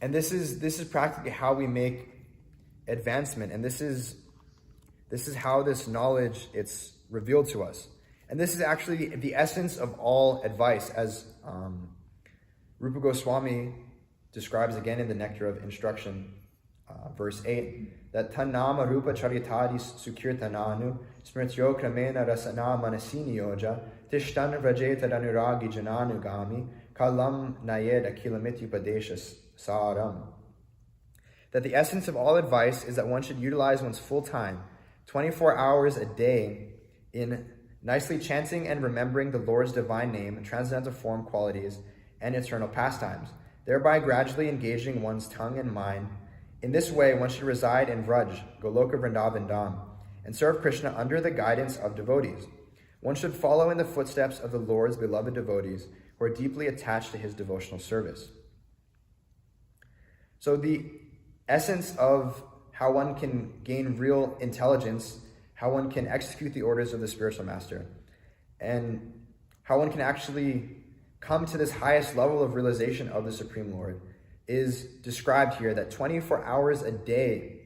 And this is practically how we make advancement, and this is how this knowledge, it's revealed to us. And this is actually the essence of all advice, as Rupa Goswami describes again in the Nectar of Instruction, verse 8, that Tannama Rupa Charitadi Sukirtananu Smrityo Kramena Rasana Manasini Yoja Tishtan Vrajeta Danuragi Jananugami Kalam Nayed Akilamityupadesha Saram. That the essence of all advice is that one should utilize one's full time, 24 hours a day, in nicely chanting and remembering the Lord's divine name, transcendental form qualities, and eternal pastimes, thereby gradually engaging one's tongue and mind. In this way, one should reside in Vraj, Goloka Vrindavan Dham, and serve Krishna under the guidance of devotees. One should follow in the footsteps of the Lord's beloved devotees who are deeply attached to his devotional service. So the essence of how one can gain real intelligence, how one can execute the orders of the spiritual master, and how one can actually come to this highest level of realization of the Supreme Lord, is described here, that 24 hours a day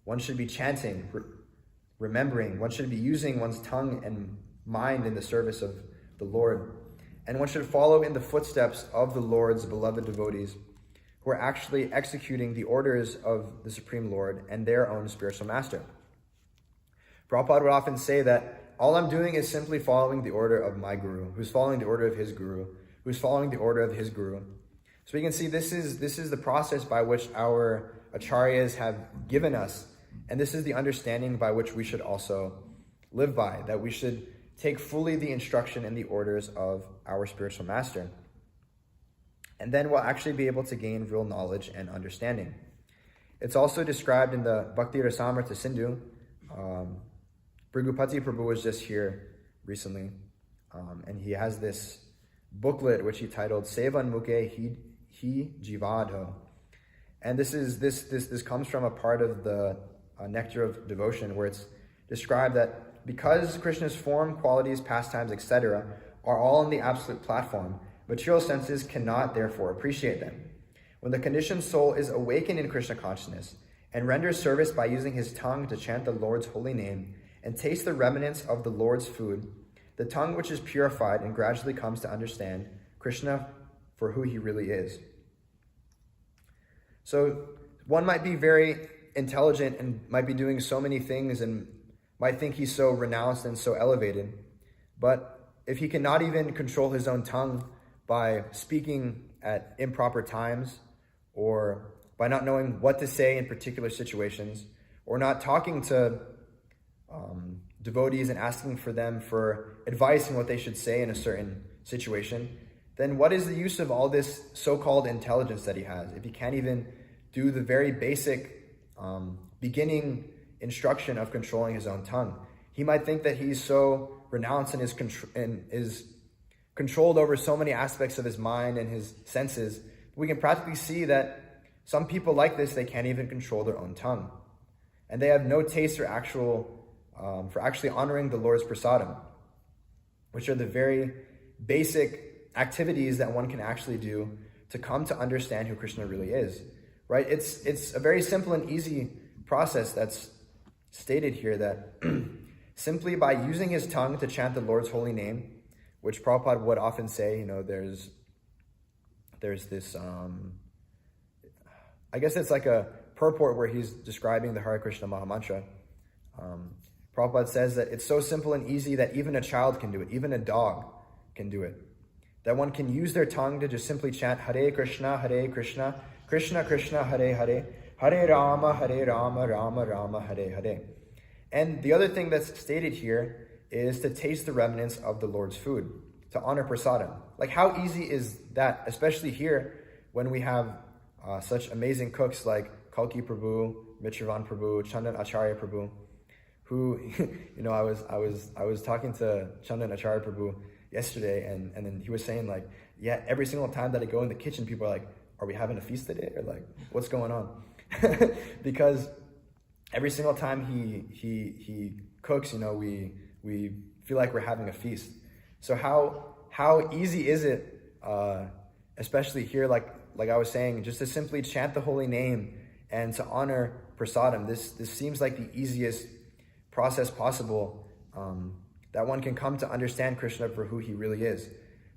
one should be chanting, remembering, one should be using one's tongue and mind in the service of the Lord, and one should follow in the footsteps of the Lord's beloved devotees who are actually executing the orders of the Supreme Lord and their own spiritual master. Prabhupada would often say that all I'm doing is simply following the order of my guru, who's following the order of his guru, who's following the order of his guru. So we can see this is the process by which our acharyas have given us, and this is the understanding by which we should also live by, that we should take fully the instruction and the orders of our spiritual master. And then we'll actually be able to gain real knowledge and understanding. It's also described in the Bhakti Rasamrita Sindhu. Brigupati Prabhu was just here recently, and he has this booklet which he titled Sevan Mukhe Hi Jivadho. And this comes from a part of the Nectar of Devotion, where it's described that because Krishna's form, qualities, pastimes, etc. are all on the absolute platform, material senses cannot therefore appreciate them. When the conditioned soul is awakened in Krishna consciousness and renders service by using his tongue to chant the Lord's holy name and taste the remnants of the Lord's food, the tongue which is purified and gradually comes to understand Krishna for who he really is. So one might be very intelligent and might be doing so many things and might think he's so renounced and so elevated, but if he cannot even control his own tongue by speaking at improper times or by not knowing what to say in particular situations, or not talking to devotees and asking for them for advice on what they should say in a certain situation, then what is the use of all this so-called intelligence that he has if he can't even do the very basic beginning instruction of controlling his own tongue? He might think that he's so renounced and is controlled over so many aspects of his mind and his senses. We can practically see that some people like this, they can't even control their own tongue. And they have no taste for actually honoring the Lord's prasadam, which are the very basic activities that one can actually do to come to understand who Krishna really is, right? It's a very simple and easy process that's stated here, that simply by using his tongue to chant the Lord's holy name, which Prabhupada would often say, there's this, I guess it's like a purport where he's describing the Hare Krishna Mahamantra. Prabhupada says that it's so simple and easy that even a child can do it, even a dog can do it. That one can use their tongue to just simply chant Hare Krishna, Krishna Krishna, Hare Hare, Hare Rama, Rama Rama, Hare Hare. And the other thing that's stated here is to taste the remnants of the Lord's food, to honor prasadam. Like, how easy is that, especially here when we have such amazing cooks like Kalki Prabhu, Mitravan Prabhu, Chandan Acharya Prabhu, who, I was talking to Chandan Acharya Prabhu yesterday, and then he was saying, like, yeah, every single time that I go in the kitchen, people are like, are we having a feast today? Or like, what's going on? Because every single time he cooks, we feel like we're having a feast. So how easy is it, especially here, like I was saying, just to simply chant the holy name and to honor prasadam? This seems like the easiest process possible that one can come to understand Krishna for who he really is.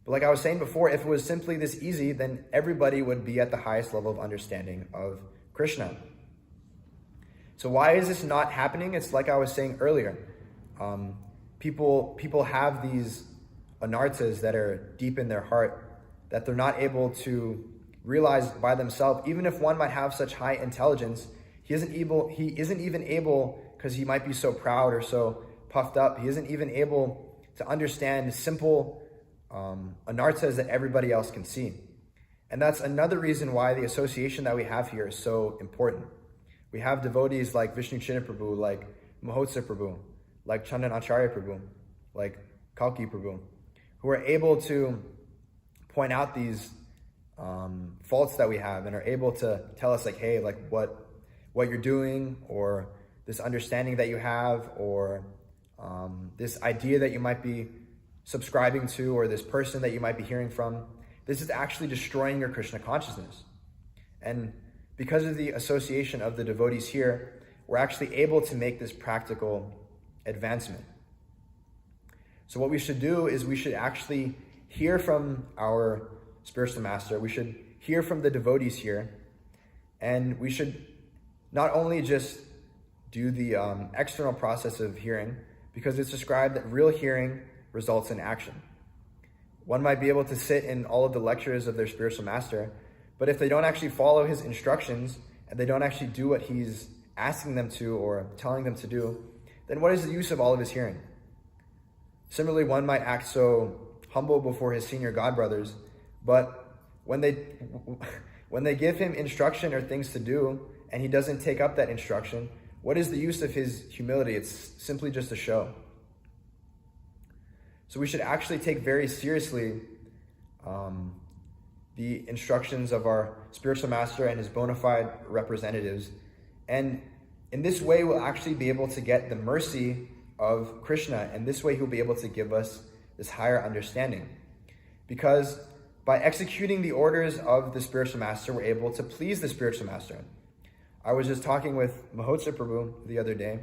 But like I was saying before, if it was simply this easy, then everybody would be at the highest level of understanding of Krishna. So why is this not happening? It's like I was saying earlier. People have these anarthas that are deep in their heart that they're not able to realize by themselves. Even if one might have such high intelligence, he isn't even able, because he might be so proud or so puffed up, he isn't even able to understand simple anarthas that everybody else can see. And that's another reason why the association that we have here is so important. We have devotees like Vishnu Chinna Prabhu, like Mahotsa Prabhu, like Chandan Acharya Prabhu, like Kalki Prabhu, who are able to point out these faults that we have and are able to tell us, like, hey, like what you're doing, or this understanding that you have, or this idea that you might be subscribing to, or this person that you might be hearing from, this is actually destroying your Krishna consciousness. And because of the association of the devotees here, we're actually able to make this practical advancement. So what we should do is we should actually hear from our spiritual master. We should hear from the devotees here. And we should not only just do the external process of hearing, because it's described that real hearing results in action. One might be able to sit in all of the lectures of their spiritual master, but if they don't actually follow his instructions and they don't actually do what he's asking them to or telling them to do, then what is the use of all of his hearing? Similarly, one might act so humble before his senior godbrothers, but when they give him instruction or things to do and he doesn't take up that instruction, what is the use of his humility? It's simply just a show. So we should actually take very seriously the instructions of our spiritual master and his bona fide representatives. And in this way, we'll actually be able to get the mercy of Krishna. And this way, he'll be able to give us this higher understanding. Because by executing the orders of the spiritual master, we're able to please the spiritual master. I was just talking with Mahotsa Prabhu the other day,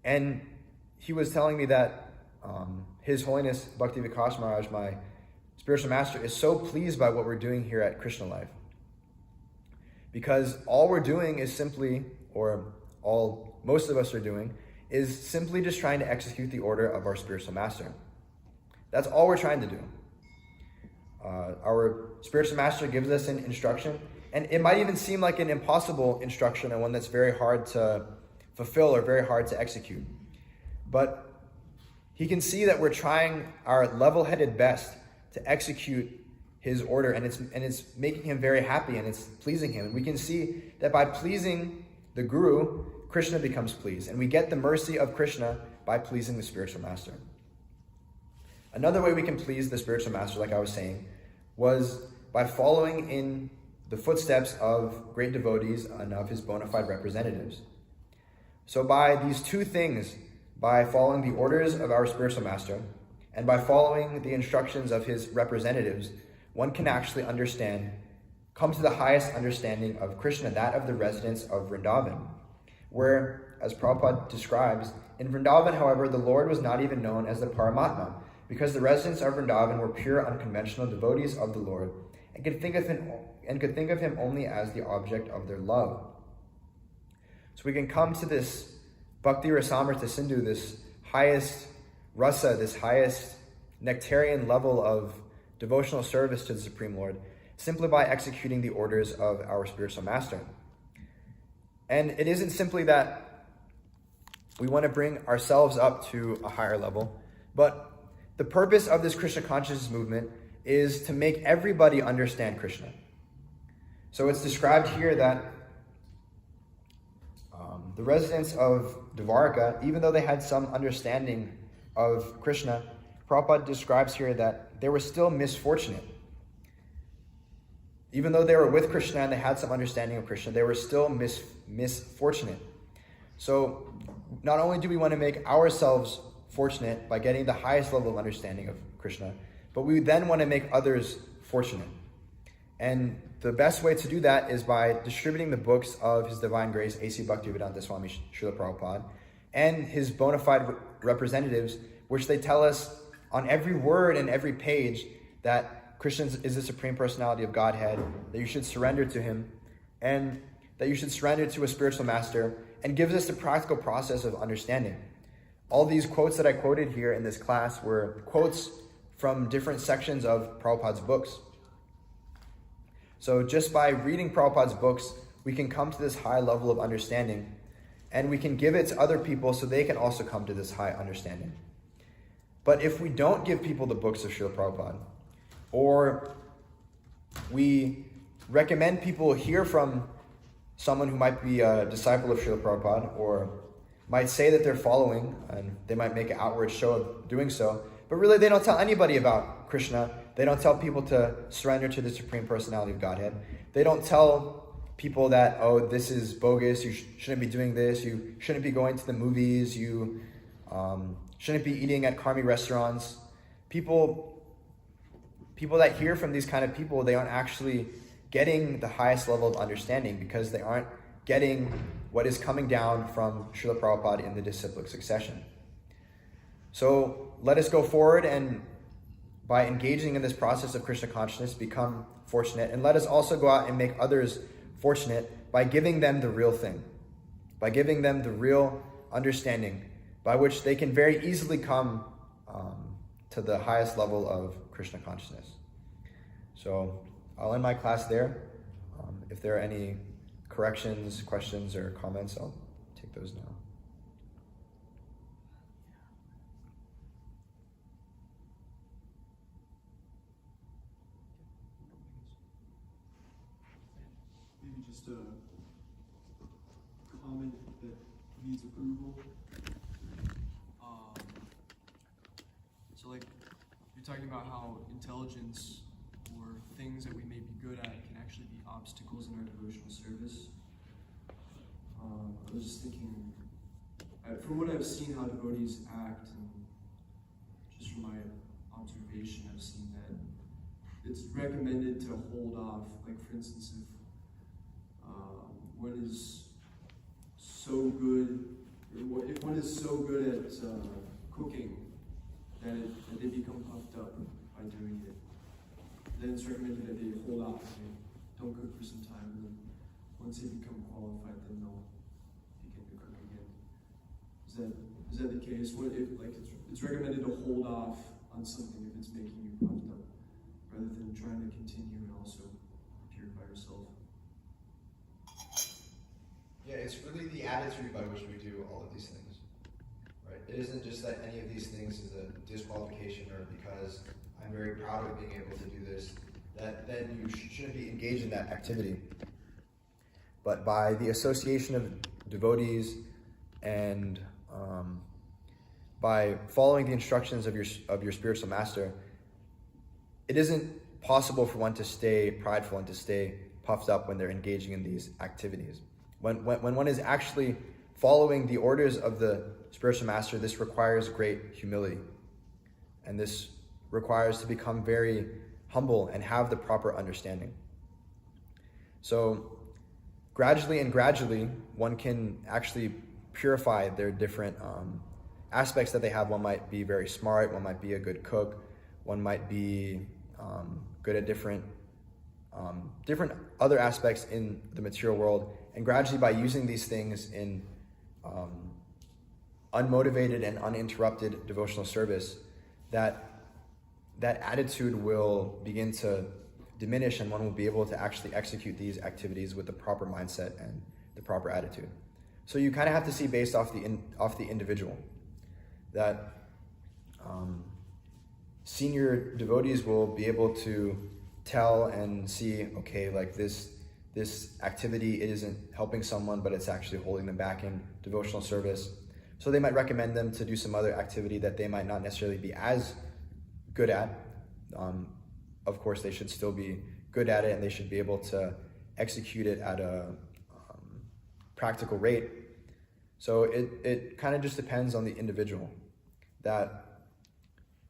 and he was telling me that His Holiness Bhakti Vikas Maharaj, my spiritual master, is so pleased by what we're doing here at Krishna Life. Because all we're doing is simply, or all most of us are doing, is simply just trying to execute the order of our spiritual master. That's all we're trying to do. Our spiritual master gives us an instruction, And it might even seem like an impossible instruction and one that's very hard to fulfill or very hard to execute. But he can see that we're trying our level-headed best to execute his order, and it's making him very happy, and it's pleasing him. And we can see that by pleasing the Guru, Krishna becomes pleased, and we get the mercy of Krishna by pleasing the spiritual master. Another way we can please the spiritual master, like I was saying, was by following in the footsteps of great devotees and of his bona fide representatives. So by these two things, by following the orders of our spiritual master and by following the instructions of his representatives, one can actually come to the highest understanding of Krishna, that of the residents of Vrindavan, where, as Prabhupada describes, in Vrindavan, however, the Lord was not even known as the Paramatma, because the residents of Vrindavan were pure, unconventional devotees of the Lord, and could think of him only as the object of their love. So we can come to this Bhakti Rasamrita Sindhu, this highest rasa, this highest nectarian level of devotional service to the Supreme Lord, simply by executing the orders of our spiritual master. And it isn't simply that we want to bring ourselves up to a higher level, but the purpose of this Krishna consciousness movement is to make everybody understand Krishna. So it's described here that the residents of Dvaraka, even though they had some understanding of Krishna, Prabhupada describes here that they were still misfortunate. Even though they were with Krishna and they had some understanding of Krishna, they were still misfortunate. So not only do we want to make ourselves fortunate by getting the highest level of understanding of Krishna, but we then want to make others fortunate. And the best way to do that is by distributing the books of His Divine Grace, A.C. Bhaktivedanta Swami Srila Prabhupada, and his bona fide representatives, which they tell us on every word and every page that Krishna is the Supreme Personality of Godhead, that you should surrender to him, and that you should surrender to a spiritual master, and gives us the practical process of understanding. All these quotes that I quoted here in this class were quotes from different sections of Prabhupada's books. So just by reading Prabhupada's books, we can come to this high level of understanding, and we can give it to other people so they can also come to this high understanding. But if we don't give people the books of Srila Prabhupada, or we recommend people hear from someone who might be a disciple of Srila Prabhupada, or might say that they're following, and they might make an outward show of doing so, but really they don't tell anybody about Krishna. They don't tell people to surrender to the Supreme Personality of Godhead. They don't tell people that, oh, this is bogus, you shouldn't be doing this, you shouldn't be going to the movies, you shouldn't be eating at Karmi restaurants. People that hear from these kind of people, they aren't actually getting the highest level of understanding, because they aren't getting what is coming down from Srila Prabhupada in the disciplic succession. So let us go forward and by engaging in this process of Krishna consciousness, become fortunate. And let us also go out and make others fortunate by giving them the real thing, by giving them the real understanding by which they can very easily come to the highest level of Krishna consciousness. So I'll end my class there. If there are any corrections, questions, or comments, I'll take those now. Maybe just a comment that needs approval. So like, you're talking about how intelligence or things that we may be good at can actually be obstacles in our devotional service. I was just thinking, from what I've seen how devotees act, and just from my observation, I've seen that it's recommended to hold off. Like, for instance, if one is so good, if one is so good at cooking that they become puffed up by doing it, then it's recommended that they hold off and don't cook for some time, and then once they become qualified, then they'll begin to cook again. Is that the case? It's recommended to hold off on something if it's making you puffed up, rather than trying to continue and also purify yourself. it's really the attitude by which we do all of these things, right? It isn't just that any of these things is a disqualification, or because I'm very proud of being able to do this, that then you shouldn't be engaged in that activity. But by the association of devotees and by following the instructions of your spiritual master, it isn't possible for one to stay prideful and to stay puffed up when they're engaging in these activities. When one is actually following the orders of the spiritual master, this requires great humility. And this requires to become very humble and have the proper understanding. So gradually, one can actually purify their different aspects that they have. One might be very smart, one might be a good cook, one might be good at different other aspects in the material world. And gradually, by using these things in unmotivated and uninterrupted devotional service, that attitude will begin to diminish, and one will be able to actually execute these activities with the proper mindset and the proper attitude. So you kind of have to see based off the individual, that senior devotees will be able to tell and see, okay, like this activity, it isn't helping someone, but it's actually holding them back in devotional service. So they might recommend them to do some other activity that they might not necessarily be as good at. Of course, they should still be good at it, and they should be able to execute it at a practical rate. So it kind of just depends on the individual. That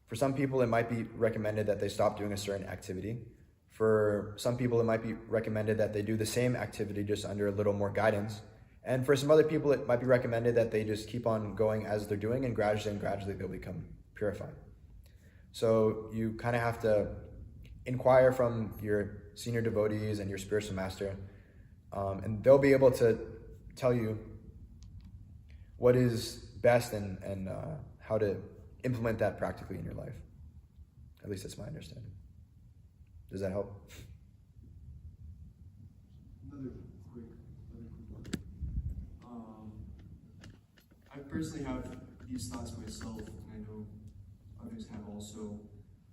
for some people, it might be recommended that they stop doing a certain activity. For some people, it might be recommended that they do the same activity just under a little more guidance. And for some other people, it might be recommended that they just keep on going as they're doing, and gradually they'll become purified. So you kind of have to inquire from your senior devotees and your spiritual master, and they'll be able to tell you what is best and how to implement that practically in your life. At least that's my understanding. Does that help? Another quick one. I personally have these thoughts myself, and I know others have also.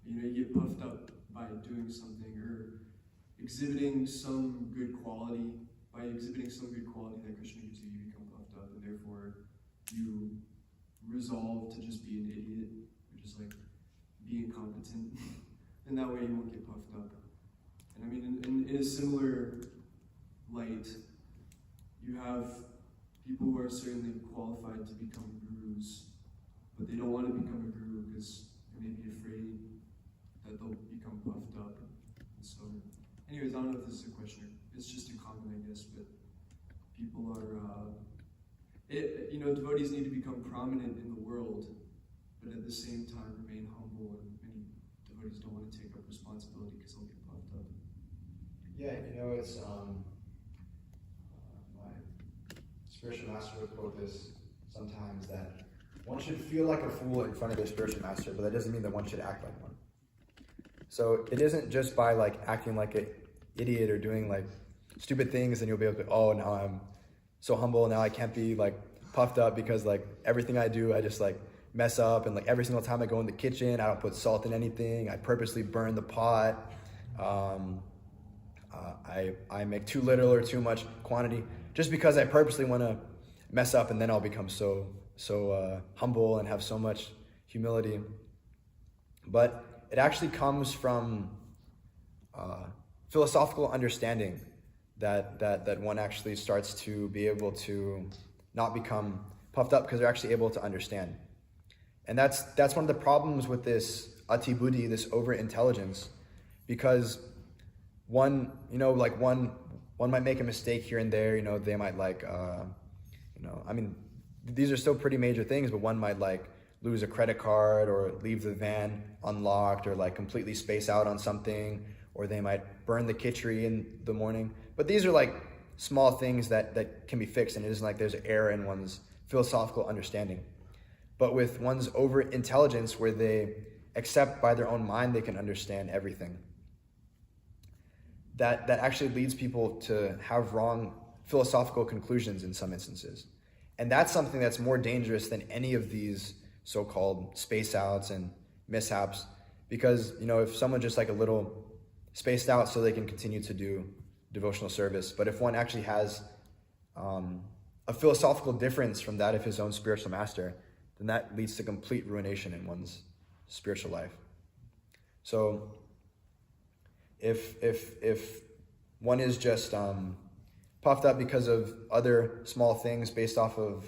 You get puffed up by doing something or exhibiting some good quality. By exhibiting some good quality that Krishna gives you, you become puffed up, and therefore you resolve to just be an idiot, or just like be incompetent. And that way you won't get puffed up. And I mean, in a similar light, you have people who are certainly qualified to become gurus, but they don't want to become a guru because they may be afraid that they'll become puffed up. And so, anyways, I don't know if this is a question, it's just a comment, I guess, but people are, devotees need to become prominent in the world, but at the same time remain humble, and many devotees don't want to take up responsibility because they'll get puffed up. Yeah, it's my spiritual master would quote this sometimes, that one should feel like a fool in front of their spiritual master, but that doesn't mean that one should act like one. So it isn't just by like acting like an idiot or doing like stupid things and you'll be able to, oh, now I'm so humble, now I can't be like puffed up because like everything I do, I just like mess up, and like every single time I go in the kitchen, I don't put salt in anything, I purposely burn the pot, I make too little or too much quantity just because I purposely want to mess up, and then I'll become so humble and have so much humility. But it actually comes from philosophical understanding that one actually starts to be able to not become puffed up because they're actually able to understand. And that's one of the problems with this ati buddhi, this over-intelligence, because one might make a mistake here and there, they might these are still pretty major things, but one might like lose a credit card or leave the van unlocked or like completely space out on something, or they might burn the khichdi in the morning. But these are like small things that can be fixed, and it isn't like there's an error in one's philosophical understanding. But with one's over-intelligence, where they accept by their own mind they can understand everything, that actually leads people to have wrong philosophical conclusions in some instances. And that's something that's more dangerous than any of these so-called space outs and mishaps, because, if someone just like a little spaced out so they can continue to do devotional service, but if one actually has a philosophical difference from that of his own spiritual master, then that leads to complete ruination in one's spiritual life. So if one is just puffed up because of other small things based off of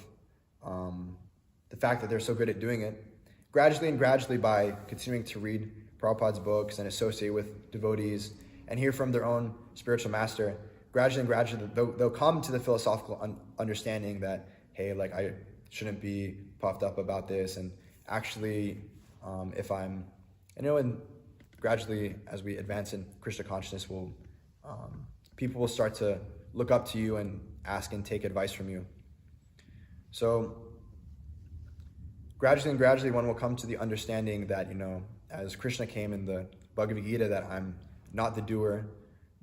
the fact that they're so good at doing it, gradually by continuing to read Prabhupada's books and associate with devotees and hear from their own spiritual master, gradually they'll come to the philosophical understanding that, hey, like I shouldn't be puffed up about this, and actually and gradually as we advance in Krishna consciousness, people will start to look up to you and ask and take advice from you. So gradually one will come to the understanding that, as Krishna came in the Bhagavad Gita, that I'm not the doer,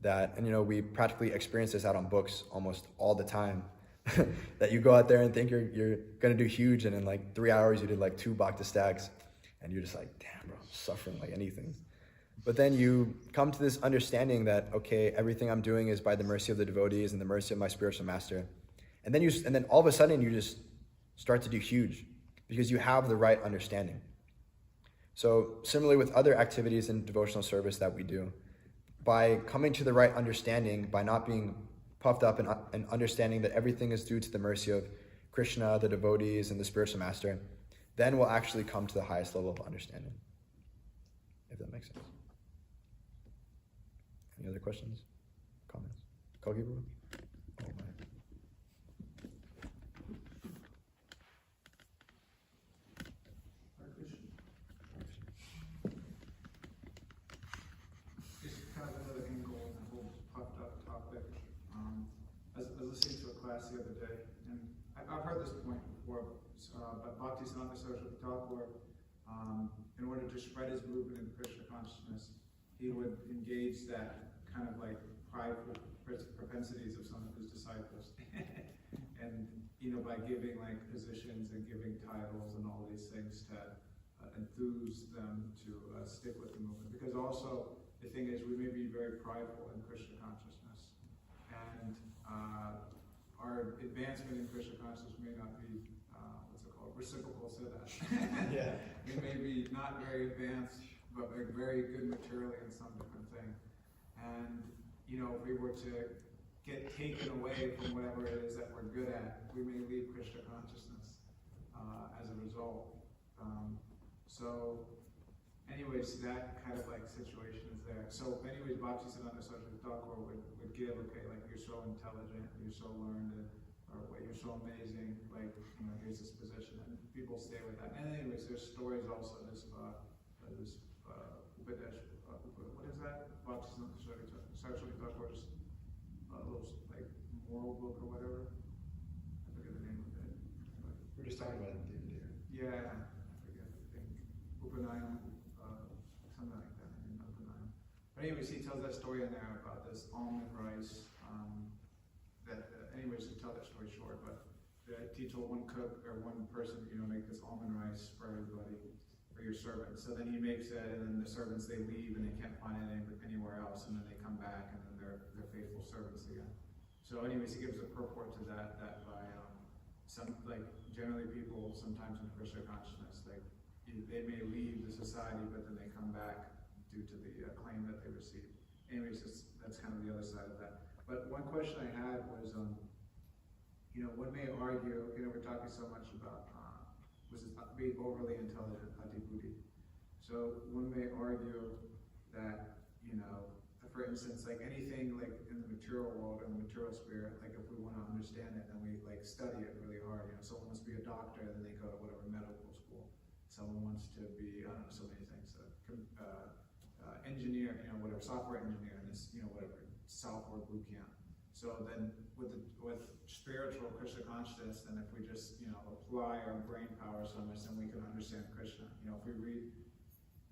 and we practically experience this out on books almost all the time, that you go out there and think you're going to do huge, and in like 3 hours you did like 2 bhakti stacks, and you're just like, damn bro, I'm suffering like anything. But then you come to this understanding that, okay, everything I'm doing is by the mercy of the devotees and the mercy of my spiritual master. And then all of a sudden you just start to do huge because you have the right understanding. So similarly with other activities in devotional service that we do, by coming to the right understanding, by not being puffed up and understanding that everything is due to the mercy of Krishna, the devotees, and the spiritual master, then we'll actually come to the highest level of understanding. If that makes sense. Any other questions? Comments? Kalgi Prabhu? Oh my. Just kind of another angle on the whole puffed up topic. I was listening to a class the other day, and I've heard this point before, but Bhaktisiddhanta Saraswati Thakur, in order to spread his movement in Krishna consciousness, he would engage that kind of like prideful propensities of some of his disciples. And, by giving like positions and giving titles and all these things to enthuse them to stick with the movement. Because also, the thing is, we may be very prideful in Krishna consciousness. And our advancement in Krishna consciousness may not be, reciprocal to that. Yeah. We may be not very advanced, but like very good materially in some different thing. And, if we were to get taken away from whatever it is that we're good at, we may leave Krishna consciousness as a result. So anyways, that kind of like situation is there. So anyways, Bhaktisiddhanta Saraswati Thakur would give, okay, like you're so intelligent, you're so learned, or you're so amazing, like, here's this position, and people stay with that. And anyways, there's stories also, what is that? Bhaktisiddhanta Saraswati Thakur's little, like, moral book or whatever. I forget the name of it. We're just talking about it the other day. Yeah, I forget, I think. Upanayam, something like that, Upanayam. But anyways, he tells that story in there about this almond rice, anyways, to tell that story short, but he told one cook or one person, make this almond rice for everybody, for your servants. So then he makes it, and then the servants, they leave and they can't find it anywhere else, and then they come back and then they're faithful servants again. So anyways, he gives a purport to that by generally people sometimes in Krishna consciousness, like they may leave the society, but then they come back due to the claim that they received. Anyways, that's kind of the other side of that. But one question I had was, one may argue, we're talking so much about being overly intelligent, ati-buddhi. So one may argue that, for instance, like anything like in the material world and the material spirit, like if we want to understand it, then we like study it really hard. Someone wants to be a doctor, then they go to whatever medical school. Someone wants to be, I don't know, so many things. Engineer, whatever, software engineer, and this, whatever, software boot camp. So then with spiritual Krishna consciousness, then if we just, apply our brain power so much, then we can understand Krishna. If we read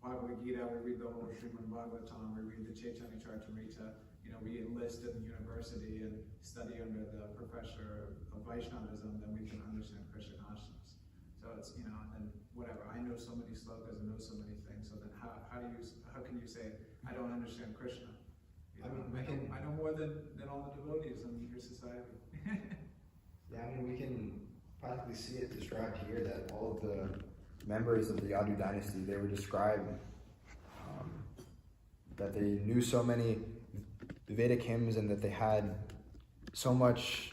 Bhagavad Gita, we read the whole Srimad Bhagavatam, we read the Chaitanya Charitamrita, we enlist in the university and study under the professor of Vaishnavism, then we can understand Krishna consciousness. So it's, and whatever, I know so many slokas and know so many things, so then how can you say, I don't understand Krishna? I know more than all the devotees in your society. Yeah, we can practically see it described here that all of the members of the Yadu dynasty, they were described that they knew so many Vedic hymns and that they had so much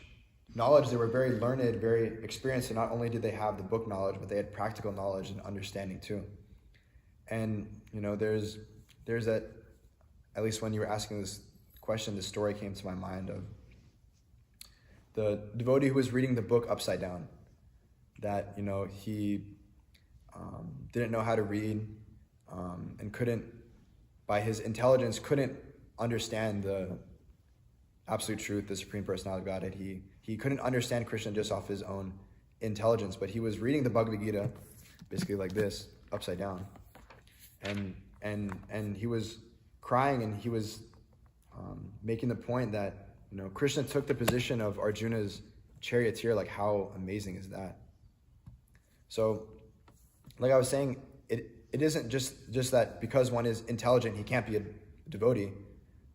knowledge. They were very learned, very experienced, and not only did they have the book knowledge, but they had practical knowledge and understanding too. And there's that, at least when you were asking this question, this story came to my mind of the devotee who was reading the book upside down, that he didn't know how to read and couldn't, by his intelligence, couldn't understand the absolute truth, the Supreme Personality of Godhead. He couldn't understand Krishna just off his own intelligence, but he was reading the Bhagavad Gita basically like this, upside down, and he was crying, and he was making the point that Krishna took the position of Arjuna's charioteer. Like, how amazing is that? So, like I was saying, it isn't just that because one is intelligent, he can't be a devotee.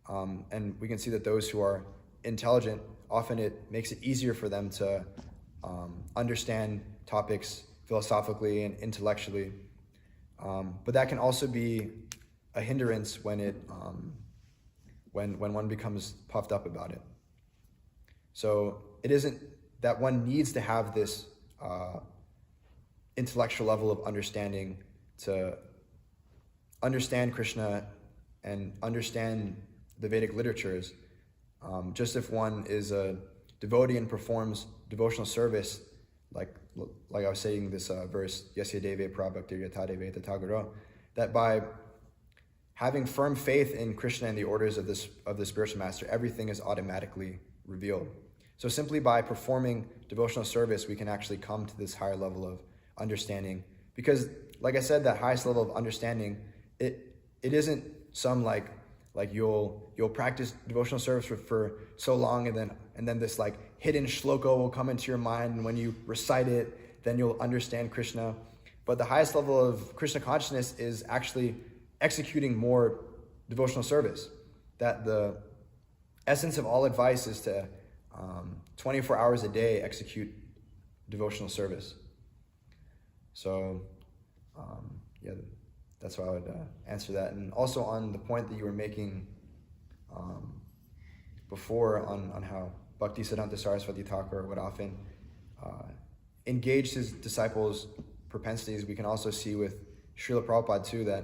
And we can see that those who are intelligent, often it makes it easier for them to understand topics philosophically and intellectually. But that can also be a hindrance when when one becomes puffed up about it. So it isn't that one needs to have this intellectual level of understanding to understand Krishna and understand the Vedic literatures. Just if one is a devotee and performs devotional service, like I was saying this verse, Yasya Deve Prabhakti Yatadeve Tatagara, that by having firm faith in Krishna and the orders of the spiritual master, everything is automatically revealed. So simply by performing devotional service, we can actually come to this higher level of understanding. Because, like I said, that highest level of understanding, it isn't some like you'll practice devotional service for so long, and then this like hidden shloka will come into your mind, and when you recite it, then you'll understand Krishna. But the highest level of Krishna consciousness is actually executing more devotional service. That the essence of all advice is to 24 hours a day execute devotional service. So that's how I would answer that. And also on the point that you were making before on how Bhaktisiddhanta Saraswati Thakur would often engage his disciples' propensities, we can also see with Srila Prabhupada too that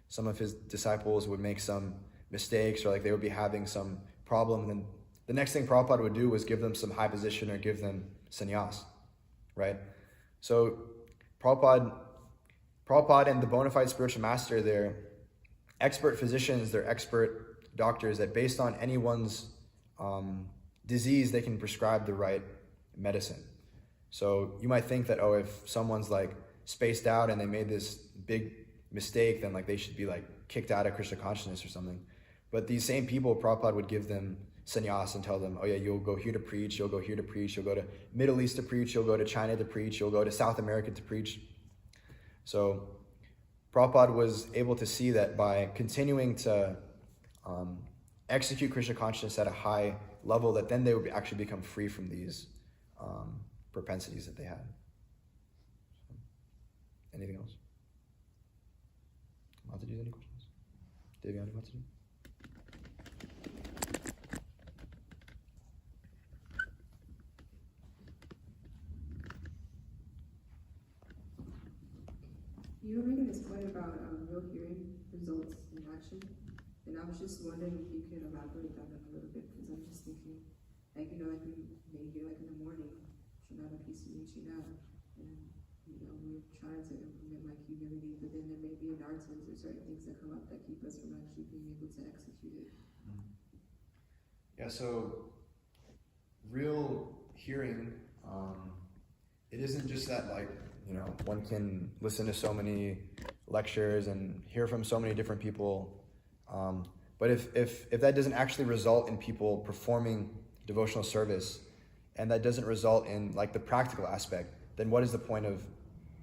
some of his disciples would make some mistakes, or like they would be having some problem, and then the next thing Prabhupada would do was give them some high position or give them sannyas, right? So Prabhupada and the bona fide spiritual master, they're expert physicians, they're expert doctors that based on anyone's disease, they can prescribe the right medicine. So you might think that, if someone's like spaced out and they made this big mistake, then like they should be like kicked out of Krishna consciousness or something. But these same people, Prabhupada would give them sannyas and tell them, you'll go here to preach, you'll go here to preach, you'll go to Middle East to preach, you'll go to China to preach, you'll go to South America to preach. So Prabhupada was able to see that by continuing to execute Krishna consciousness at a high level, that then they would actually become free from these propensities that they had. Anything else? Mataji, any questions? Devyani Mataji? You were making this point about real hearing results in action, and I was just wondering if you could elaborate on it a little bit, because I'm just thinking, like we may hear like in the morning, Janardana Kisunichina, and we're trying to implement like humility, but then there may be anarthas or certain things that come up that keep us from actually being able to execute it. Yeah, so real hearing, it isn't just that one can listen to so many lectures and hear from so many different people. But if that doesn't actually result in people performing devotional service, and that doesn't result in like the practical aspect, then what is the point of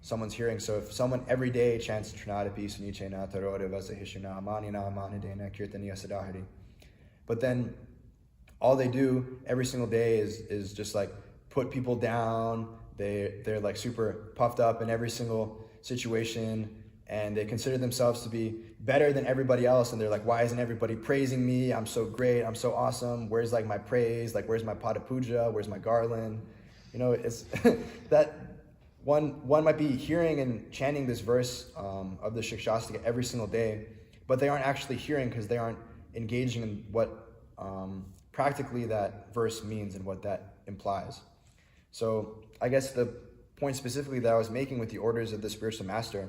someone's hearing? So if someone every day chants Trinadapi Sunichena Tarora Vasahishuna Manina Manadena Kirtaniya Sadahari, but then all they do every single day is just like put people down, they're like super puffed up in every single situation, and they consider themselves to be better than everybody else, and they're like, why isn't everybody praising me? I'm so great, I'm so awesome, where's like my praise, like where's my pada puja, where's my garland? You know, it's that one might be hearing and chanting this verse of the Shikshastika every single day, but they aren't actually hearing because they aren't engaging in what practically that verse means and what that implies. So I guess the point specifically that I was making with the orders of the spiritual master,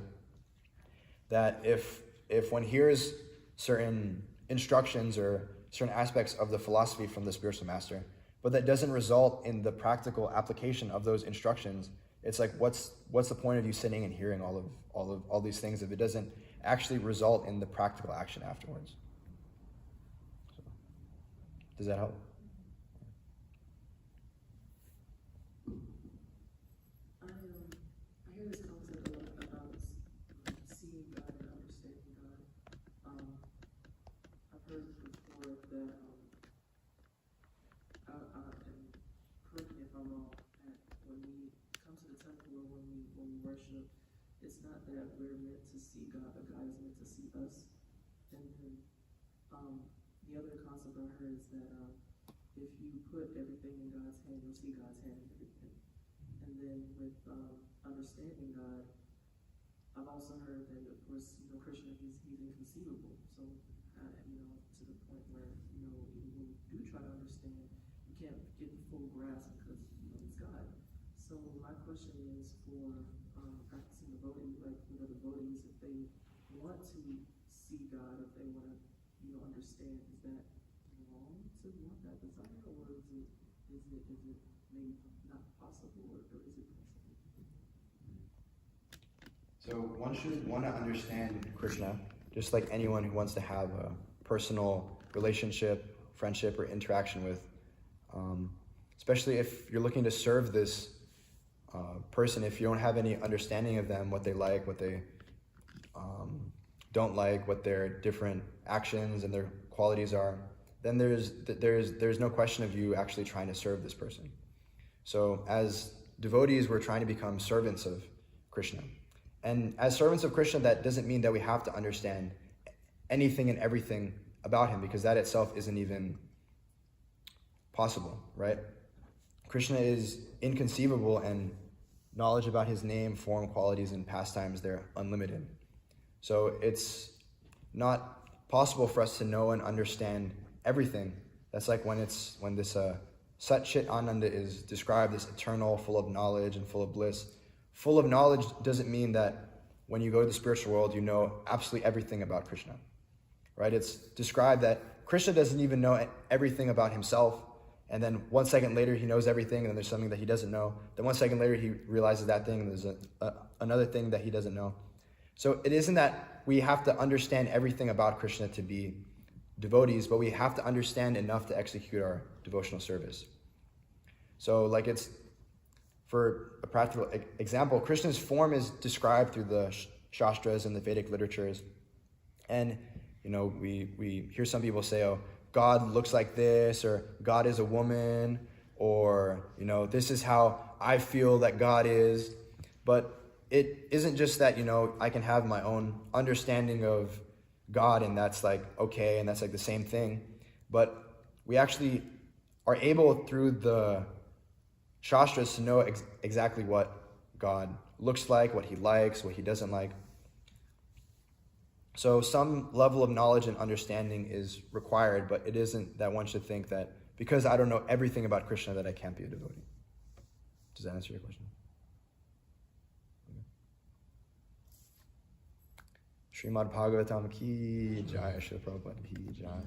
that if one hears certain instructions or certain aspects of the philosophy from the spiritual master, but that doesn't result in the practical application of those instructions, it's like what's the point of you sitting and hearing all these things if it doesn't actually result in the practical action afterwards? So, does that help? I hear this concept a lot about seeing God and understanding God. I've heard before that, and correct me if I'm wrong, that when we come to the temple or when we worship, it's not that we're meant to see God, but God is meant to see us. And then the other concept I heard is that if you put everything in God's hand, you'll see God's hand in everything. And then with understanding God, I've also heard that, of course, Krishna, he's inconceivable. So, to the point where, even when you do try to understand, you can't get the full grasp because, it's God. So my question is for practicing devotees, like, devotees, if they want to see God, if they want to, understand, is that wrong to want that desire, or is it maybe not possible, or is it possible? So one should want to understand Krishna, just like anyone who wants to have a personal relationship, friendship, or interaction with, especially if you're looking to serve this person. If you don't have any understanding of them, what they like, what they don't like, what their different actions and their qualities are, then there's no question of you actually trying to serve this person. So as devotees, we're trying to become servants of Krishna. And as servants of Krishna, that doesn't mean that we have to understand anything and everything about him, because that itself isn't even possible, right? Krishna is inconceivable, and knowledge about his name, form, qualities, and pastimes, they're unlimited. So it's not possible for us to know and understand everything. That's like when this Sat Chit Ananda is described as eternal, full of knowledge and full of bliss. Full of knowledge doesn't mean that when you go to the spiritual world, you know absolutely everything about Krishna, right? It's described that Krishna doesn't even know everything about himself, and then 1 second later he knows everything, and then there's something that he doesn't know. Then 1 second later he realizes that thing, and there's another thing that he doesn't know. So it isn't that we have to understand everything about Krishna to be devotees, but we have to understand enough to execute our devotional service. So like it's, for a practical example, Krishna's form is described through the Shastras and the Vedic literatures. And, we hear some people say, oh, God looks like this, or God is a woman, or, this is how I feel that God is. But it isn't just that, I can have my own understanding of God, and that's like, okay, and that's like the same thing. But we actually are able, through the Shastras, to know exactly what God looks like, what he likes, what he doesn't like. So some level of knowledge and understanding is required, but it isn't that one should think that because I don't know everything about Krishna that I can't be a devotee. Does that answer your question? Srimad Bhagavatam ki jai, Srila Prabhupada ki jai.